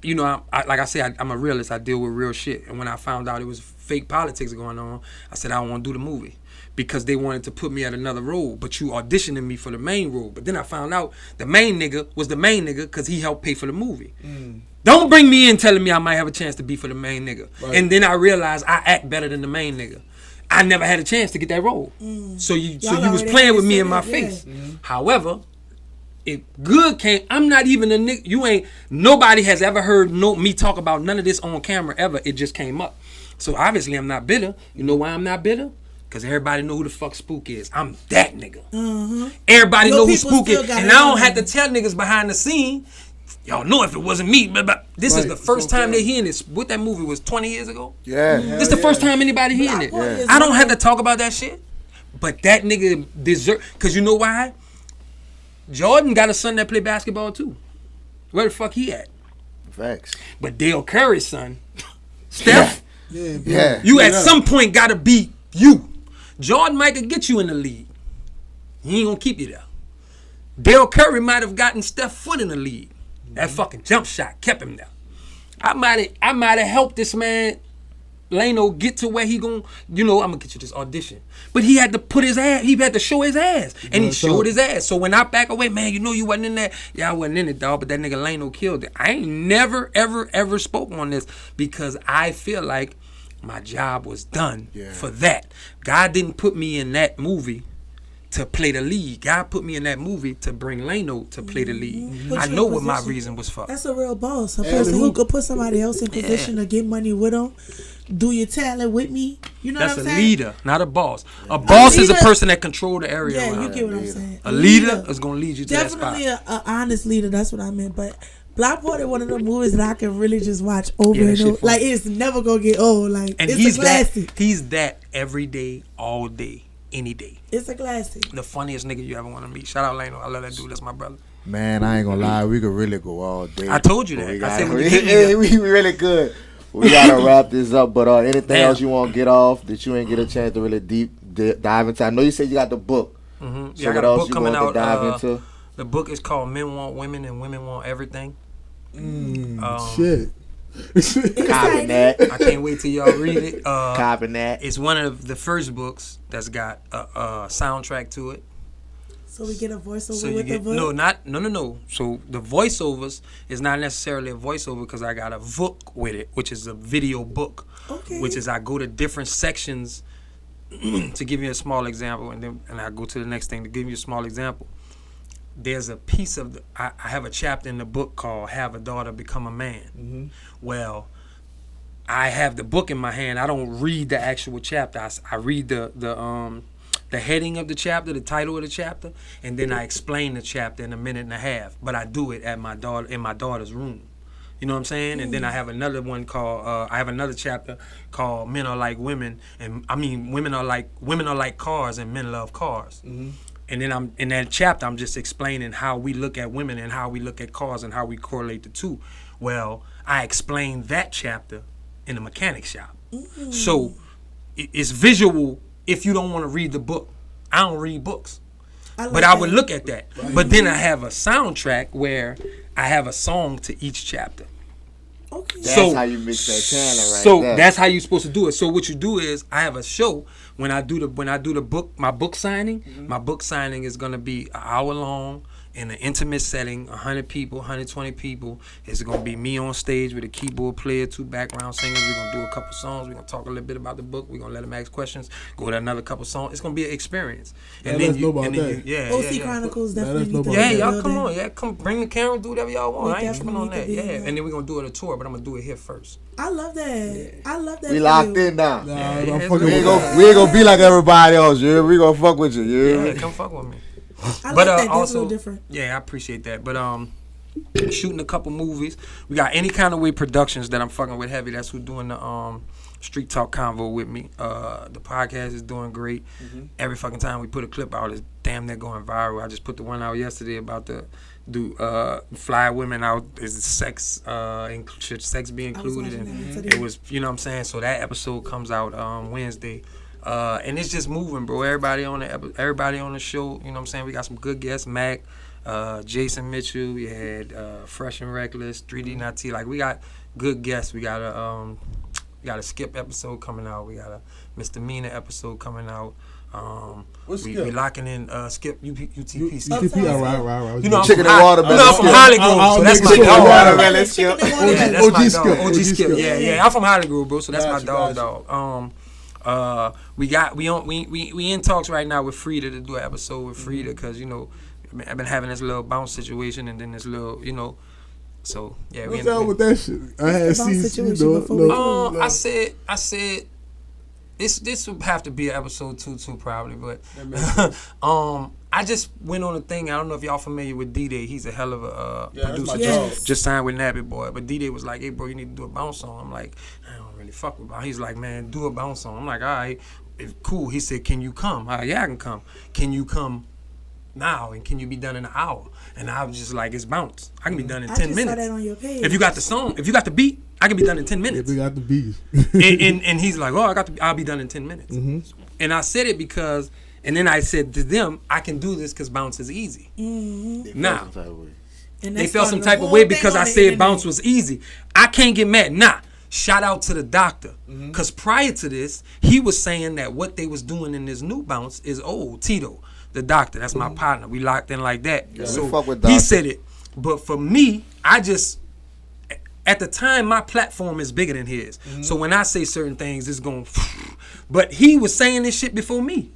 like I said, I'm a realist. I deal with real shit. And when I found out it was fake politics going on, I said, I don't want to do the movie. Because they wanted to put me at another role, but you auditioning me for the main role. But then I found out the main nigga was the main nigga because he helped pay for the movie. Don't bring me in telling me I might have a chance to be for the main nigga. Right. And then I realized I act better than the main nigga. I never had a chance to get that role. So you was playing with me in my face. However, if good came, I'm not even a nigga. Nobody has ever heard me talk about none of this on camera ever. It just came up. So obviously I'm not bitter. You know why I'm not bitter? Because everybody know who the fuck Spook is. I'm that nigga. Everybody know who Spook is. And I don't have to tell niggas behind the scene, y'all know if it wasn't me. But this is the first time they hearing this. What that movie was 20 years ago? Yeah. This is the first time anybody hearing it. Yeah. I don't have to talk about that shit. But that nigga deserve. Because you know why? Jordan got a son that play basketball too. Where the fuck he at? Facts. But Dale Curry's son, Steph, yeah. You at some point got to beat you. Jordan might could get you in the league. He ain't gonna keep you there. Dale Curry might have gotten Steph foot in the league. That fucking jump shot kept him there. I might have helped this man, Lano, get to where he I'm gonna get you this audition. But he had to put his ass, he had to show his ass. And he showed his ass. So when I back away, man, you wasn't in that. Yeah, I wasn't in it, dog, but that nigga Lano killed it. I ain't never, ever, ever spoke on this because I feel like my job was done for that. God didn't put me in that movie to play the lead. God put me in that movie to bring Lano to play the lead. I know what my reason was for. That's a real boss. A person who could put somebody else in position to get money with them. Do your talent with me. You know what I'm saying? That's a leader, not a boss. A boss is a person that control the area. Yeah, you get what I'm saying. A leader is going to lead you to that spot. Definitely an honest leader. That's what I meant. But Block Party, one of the movies that I can really just watch over and over. Like, it's never gonna get old. Like, and it's a classic. He's that every day, all day, any day. It's a classic. The funniest nigga you ever want to meet. Shout out Lano. I love that dude. That's my brother. Man, I ain't gonna lie. We could really go all day. I told you that. I said we really could. We gotta wrap this up. But anything else you want to get off that you ain't get a chance to really dive into? I know you said you got the book. So I got a book coming out. Dive into? The book is called Men Want Women and Women Want Everything. Shit. Copy that. I can't wait till y'all read it. Copy that. It's one of the first books that's got a soundtrack to it. So we get a voiceover So you with get the book? no. So the voiceovers is not necessarily a voiceover because I got a book with it, which is a video book. Okay. Which is I go to different sections to give you a small example, and I go to the next thing to give you a small example. There's a piece of I have a chapter in the book called "Have a Daughter Become a Man." Mm-hmm. Well, I have the book in my hand. I don't read the actual chapter. I read the heading of the chapter, the title of the chapter, and then I explain the chapter in a minute and a half. But I do it at my daughter's room. You know what I'm saying? And then I have another one called I have another chapter called "Men Are Like Women," and I mean women are like cars and men love cars. Mm-hmm. And then I'm in that chapter. I'm just explaining how we look at women and how we look at cars and how we correlate the two. Well, I explained that chapter in the mechanic shop. So it's visual if you don't want to read the book. I don't read books. But I would look at that. But then I have a soundtrack where I have a song to each chapter. Okay. That's how you mix that channel right So there. that's how you're supposed to do it. So what you do is I have a show when I do the book, my book signing. Mm-hmm. My book signing is gonna be an hour long in an intimate setting, 100 people, 120 people. It's gonna be me on stage with a keyboard player, 2 background singers. We're gonna do a couple songs. We're gonna talk a little bit about the book. We're gonna let them ask questions. Go to another couple songs. It's gonna be an experience. Yeah, let's know about that. OC Chronicles definitely need to Yeah, be y'all building. come on. Yeah, come bring the camera, do whatever y'all want. We I ain't tripping on that. definitely Yeah, need to be and then we're gonna do it a tour, but I'm gonna do it here first. I love that. I love that. We for locked you. in now. Nah, Yeah, I'm it's fucking We with ain't that. gonna be like everybody else. Yeah, we gonna fuck with you. Yeah. Yeah, come fuck with me. I like But that. That's also, a little different. yeah, I appreciate that. But shooting a couple movies. We got Any Kind of Way Productions that I'm fucking with heavy. That's who doing the Street Talk Convo with me. The podcast is doing great. Every fucking time we put a clip out, it's damn near going viral. I just put the one out yesterday about the fly women out. Is sex should sex be included? watching And that today. it was, you know what I'm saying. So that episode comes out Wednesday. And it's just moving, bro. Everybody on the show, you know what I'm saying? We got some good guests, Mac, Jason Mitchell, we had Fresh and Reckless, 3D Not T. Like, we got good guests. We got a Skip episode coming out. We got a Mr.Meana episode coming out. What's we Skip? locking in Skip UTP. Skip. UTP, all right. You know, I'm Chicken from and High- watermelon. you know, I'm from Skip. Hollywood, I'll so that's make my sure. dog. Watermelon Skip. Yeah, that's my OG dog. Skip. OG Skip. Yeah. I'm from Hollywood, bro. So that's my Gotcha, dog. We in talks right now with Frida to do an episode with Frida because I've been having this little bounce situation and then this little so yeah. What's up with that shit? I had the bounce seen situation before we go? I said this would have to be an episode 2 too probably, but I just went on a thing. I don't know if y'all familiar with D-Day. He's a hell of a producer. Yes. Just signed with Nappy Boy. But D-Day was like, hey bro, you need to do a bounce song. I'm like, I don't really fuck with bounce. He's like, man, do a bounce song. I'm like, all right, cool. He said, can you come? Yeah, I can come. Can you come now? And can you be done in an hour? And I was just like, it's bounce. I can be done in 10 I just minutes. saw that on your page. If you got the song, if you got the beat, I can be done in 10 minutes. We got the bees. and he's like, oh, I'll be done in 10 minutes. And I said it because, and then I said to them, I can do this because bounce is easy. Now, And they that felt some started type the of whole way thing because on I the said internet. bounce was easy. I can't get mad. Nah, shout out to the doctor. Because prior to this, he was saying that what they was doing in this new bounce is old. Tito, the doctor, that's my partner. We locked in like that. Yeah, so we fuck with he doctor. said it. But for me, I just, at the time, my platform is bigger than his. So when I say certain things, it's going, but he was saying this shit before me.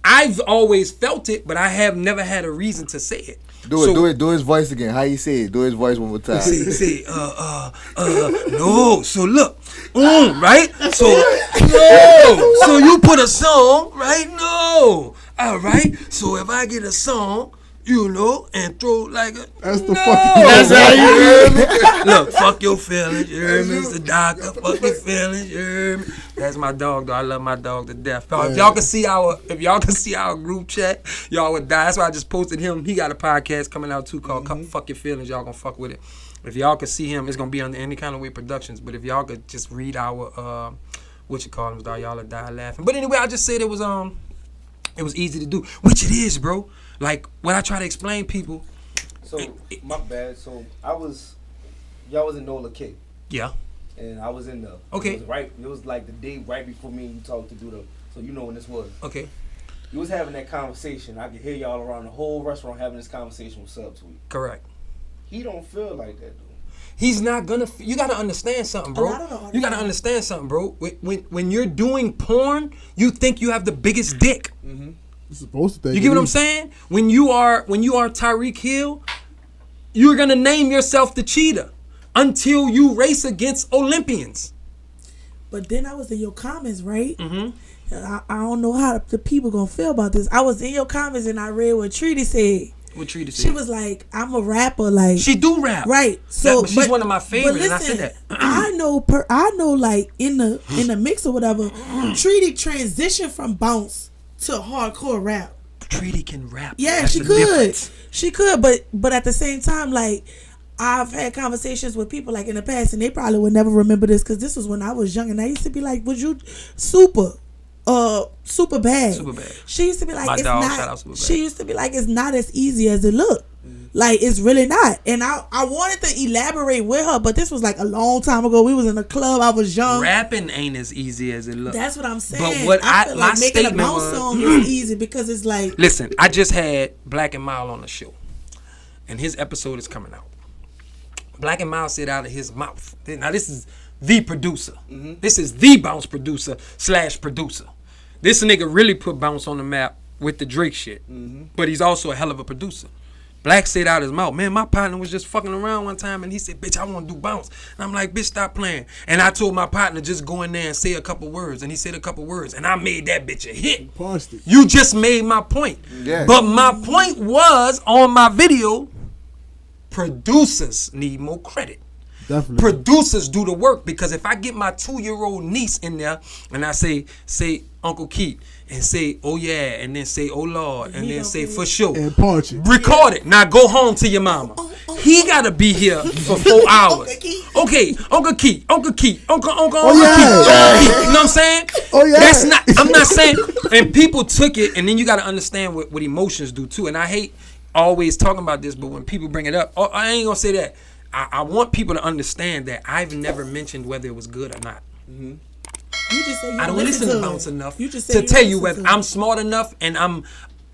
I've always felt it, but I have never had a reason to say it. Do his voice again. How you say it? Do his voice one more time. Say, no. So look, right? So, no. So you put a song, right? No. All right. So if I get a song, and throw like a. That's the no. fucking. That's how you hear me. Look, fuck your feelings, you hear me? It's the doctor, fuck your feelings, you hear me? That's my dog, though. I love my dog to death. If y'all can see our group chat, y'all would die. That's why I just posted him. He got a podcast coming out too called "Fuck Your Feelings." Y'all gonna fuck with it. If y'all could see him, it's gonna be on Any Kind of Way Productions. But if y'all could just read our dog, y'all would die laughing. But anyway, I just said it was easy to do, which it is, bro. Like when I try to explain people. So my bad. So y'all was in Nola Kick. Yeah. And I was in the. Okay. It was like the day right before me and you talked to do the. So you know when this was. Okay. You was having that conversation. I could hear y'all around the whole restaurant having this conversation with Subtweet. Correct. He don't feel like that, dude. He's not gonna. You gotta understand something, bro. You gotta understand something, bro. When you're doing porn, you think you have the biggest dick. Mm-hmm. You're supposed to think. You get what I'm saying? When you are Tyreek Hill, you're gonna name yourself the cheetah until you race against Olympians. But then I was in your comments, right? Mm-hmm. I don't know how the people gonna feel about this. I was in your comments and I read what Treaty said. What Treaty said? She was like, "I'm a rapper." Like she do rap, right? So but she's one of my favorites. Listen, and I said that. I know, like in the mix or whatever, Treaty transitioned from bounce to hardcore rap. Treaty can rap. Yeah, That's she the could. difference. She could, but at the same time, like I've had conversations with people like in the past, and they probably would never remember this because this was when I was young, and I used to be like, "Would you super bad?" Super bad. She used to be like, My "It's dog, not." shout out Super Bad. She used to be like, "It's not as easy as it look." Like it's really not. And I wanted to elaborate with her, but this was like a long time ago. We was in a club. I was young. Rapping ain't as easy as it looks. That's what I'm saying. But what I feel my like making a statement bounce was, song is easy because it's like. Listen, I just had Black and Mild on the show, and his episode is coming out. Black and Mild said out of his mouth. Now this is the producer. Mm-hmm. This is the bounce producer / producer. This nigga really put bounce on the map with the Drake shit, but he's also a hell of a producer. Black said out his mouth, man, my partner was just fucking around one time and he said, bitch, I want to do bounce. And I'm like, bitch, stop playing. And I told my partner, just go in there and say a couple words. And he said a couple words. And I made that bitch a hit. You just made my point. Yeah. But my point was, on my video, producers need more credit. Definitely. Producers do the work, because if I get my 2-year-old niece in there and I say Uncle Keith, and say, oh yeah, and then say, oh Lord, and then say, for sure. And punch it. Record it. Now go home to your mama. He gotta be here for 4 hours. Okay, Uncle Keith, Uncle Keith. You know what I'm saying? Oh yeah. That's not, I'm not saying, and people took it, and then you gotta understand what emotions do too. And I hate always talking about this, but when people bring it up, I ain't gonna say that. I want people to understand that I've never mentioned whether it was good or not. You just say you I don't listen to bounce enough to tell you whether I'm smart enough, and I'm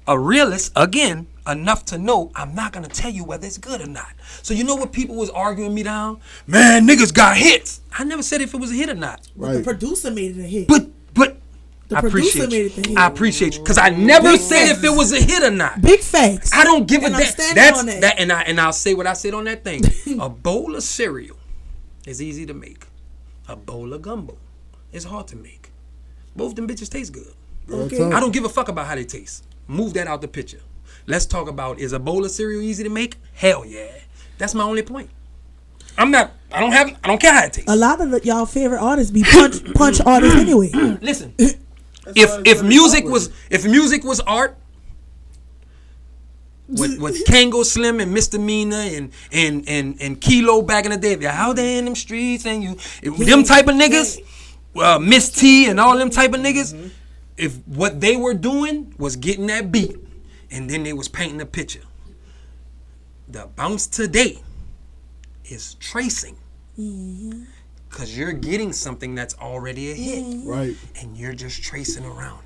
a realist, again, enough to know I'm not going to tell you whether it's good or not. So you know what people was arguing me down? Man, niggas got hits. I never said if it was a hit or not. But the producer made it a hit. But the I producer appreciate made it a hit. I appreciate you, because I never Big said facts. if it was a hit or not. Big facts. I don't give a And I'm damn. standing That's on that. that, and I'll say what I said on that thing. A bowl of cereal is easy to make. A bowl of gumbo is hard to make. Both them bitches taste good. Okay. I don't give a fuck about how they taste. Move that out the picture. Let's talk about, is a bowl of cereal easy to make? Hell yeah. That's my only point. I don't care how it tastes. A lot of y'all favorite artists be punch artists anyway. Listen, if music was art, with Kango Slim and Mr.Meana and Kilo back in the day, they're out there in them streets, and them type of niggas, Miss T and all them type of niggas, if what they were doing was getting that beat, and then they was painting a picture. The bounce today is tracing, because you're getting something that's already a hit, Right? and you're just tracing around it.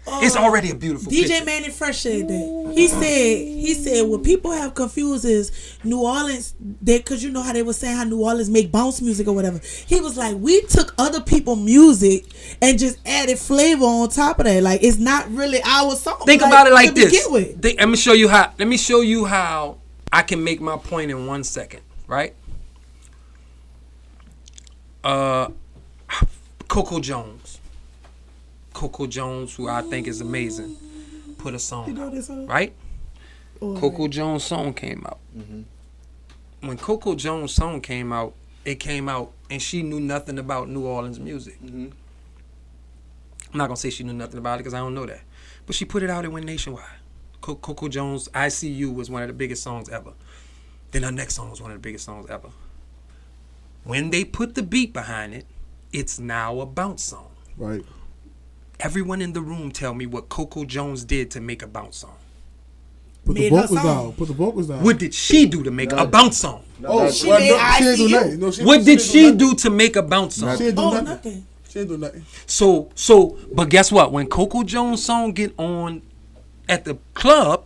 It's already a beautiful DJ picture. Manny Fresh said that. He said what people have confused is New Orleans, because you know how they were saying how New Orleans make bounce music or whatever. He was like, we took other people's music and just added flavor on top of that. Like, it's not really our song. Think about it like to this. begin with. Let me show you how I can make my point in 1 second. Right? Coco Jones, who I think is amazing, put a song out, right? Coco Jones' song came out. When Coco Jones' song came out, it came out, and she knew nothing about New Orleans music. I'm not gonna say she knew nothing about it, because I don't know that, but she put it out and went nationwide. Coco Jones' "I See You" was one of the biggest songs ever. Then her next song was one of the biggest songs ever. When they put the beat behind it, it's now a bounce song. Right. Everyone in the room tell me what Coco Jones did to make a bounce song. Put the vocals down. What did she do to make a bounce song? She didn't do nothing. What did she do to make a bounce song? She didn't do nothing. She ain't do nothing. But guess what? When Coco Jones' song get on at the club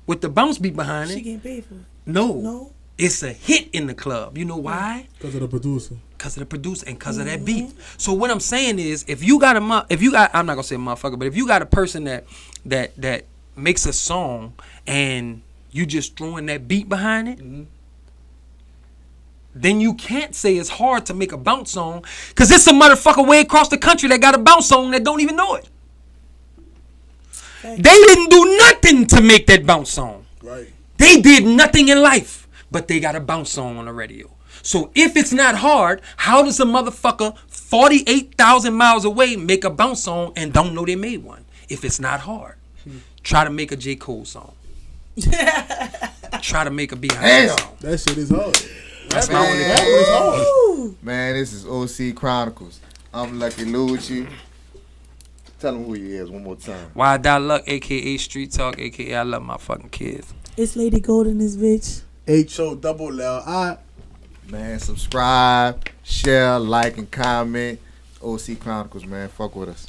with the bounce beat behind She it, getting paid for it. no, it's a hit in the club. You know why? Because of the producer. Because of the producer and because of that beat. So what I'm saying is, if you got I'm not gonna say motherfucker, but if you got a person that makes a song and you just throwing that beat behind it, then you can't say it's hard to make a bounce song, because it's a motherfucker way across the country that got a bounce song that don't even know it. They didn't do nothing to make that bounce song. Right. They did nothing in life, but they got a bounce song on the radio. So if it's not hard, how does a motherfucker 48,000 miles away make a bounce song and don't know they made one? If it's not hard. Try to make a J. Cole song. Try to make a Beyonce song. That shit is hard. That's my only That is hard. Man, this is OC Chronicles. I'm Lucky Lucci. Tell them who he is one more time. Why Die Luck, a.k.a. Street Talk, a.k.a. I love my fucking kids. It's Lady Gold in this bitch. HOLLI. Man, subscribe, share, like, and comment. OC Chronicles, man. Fuck with us.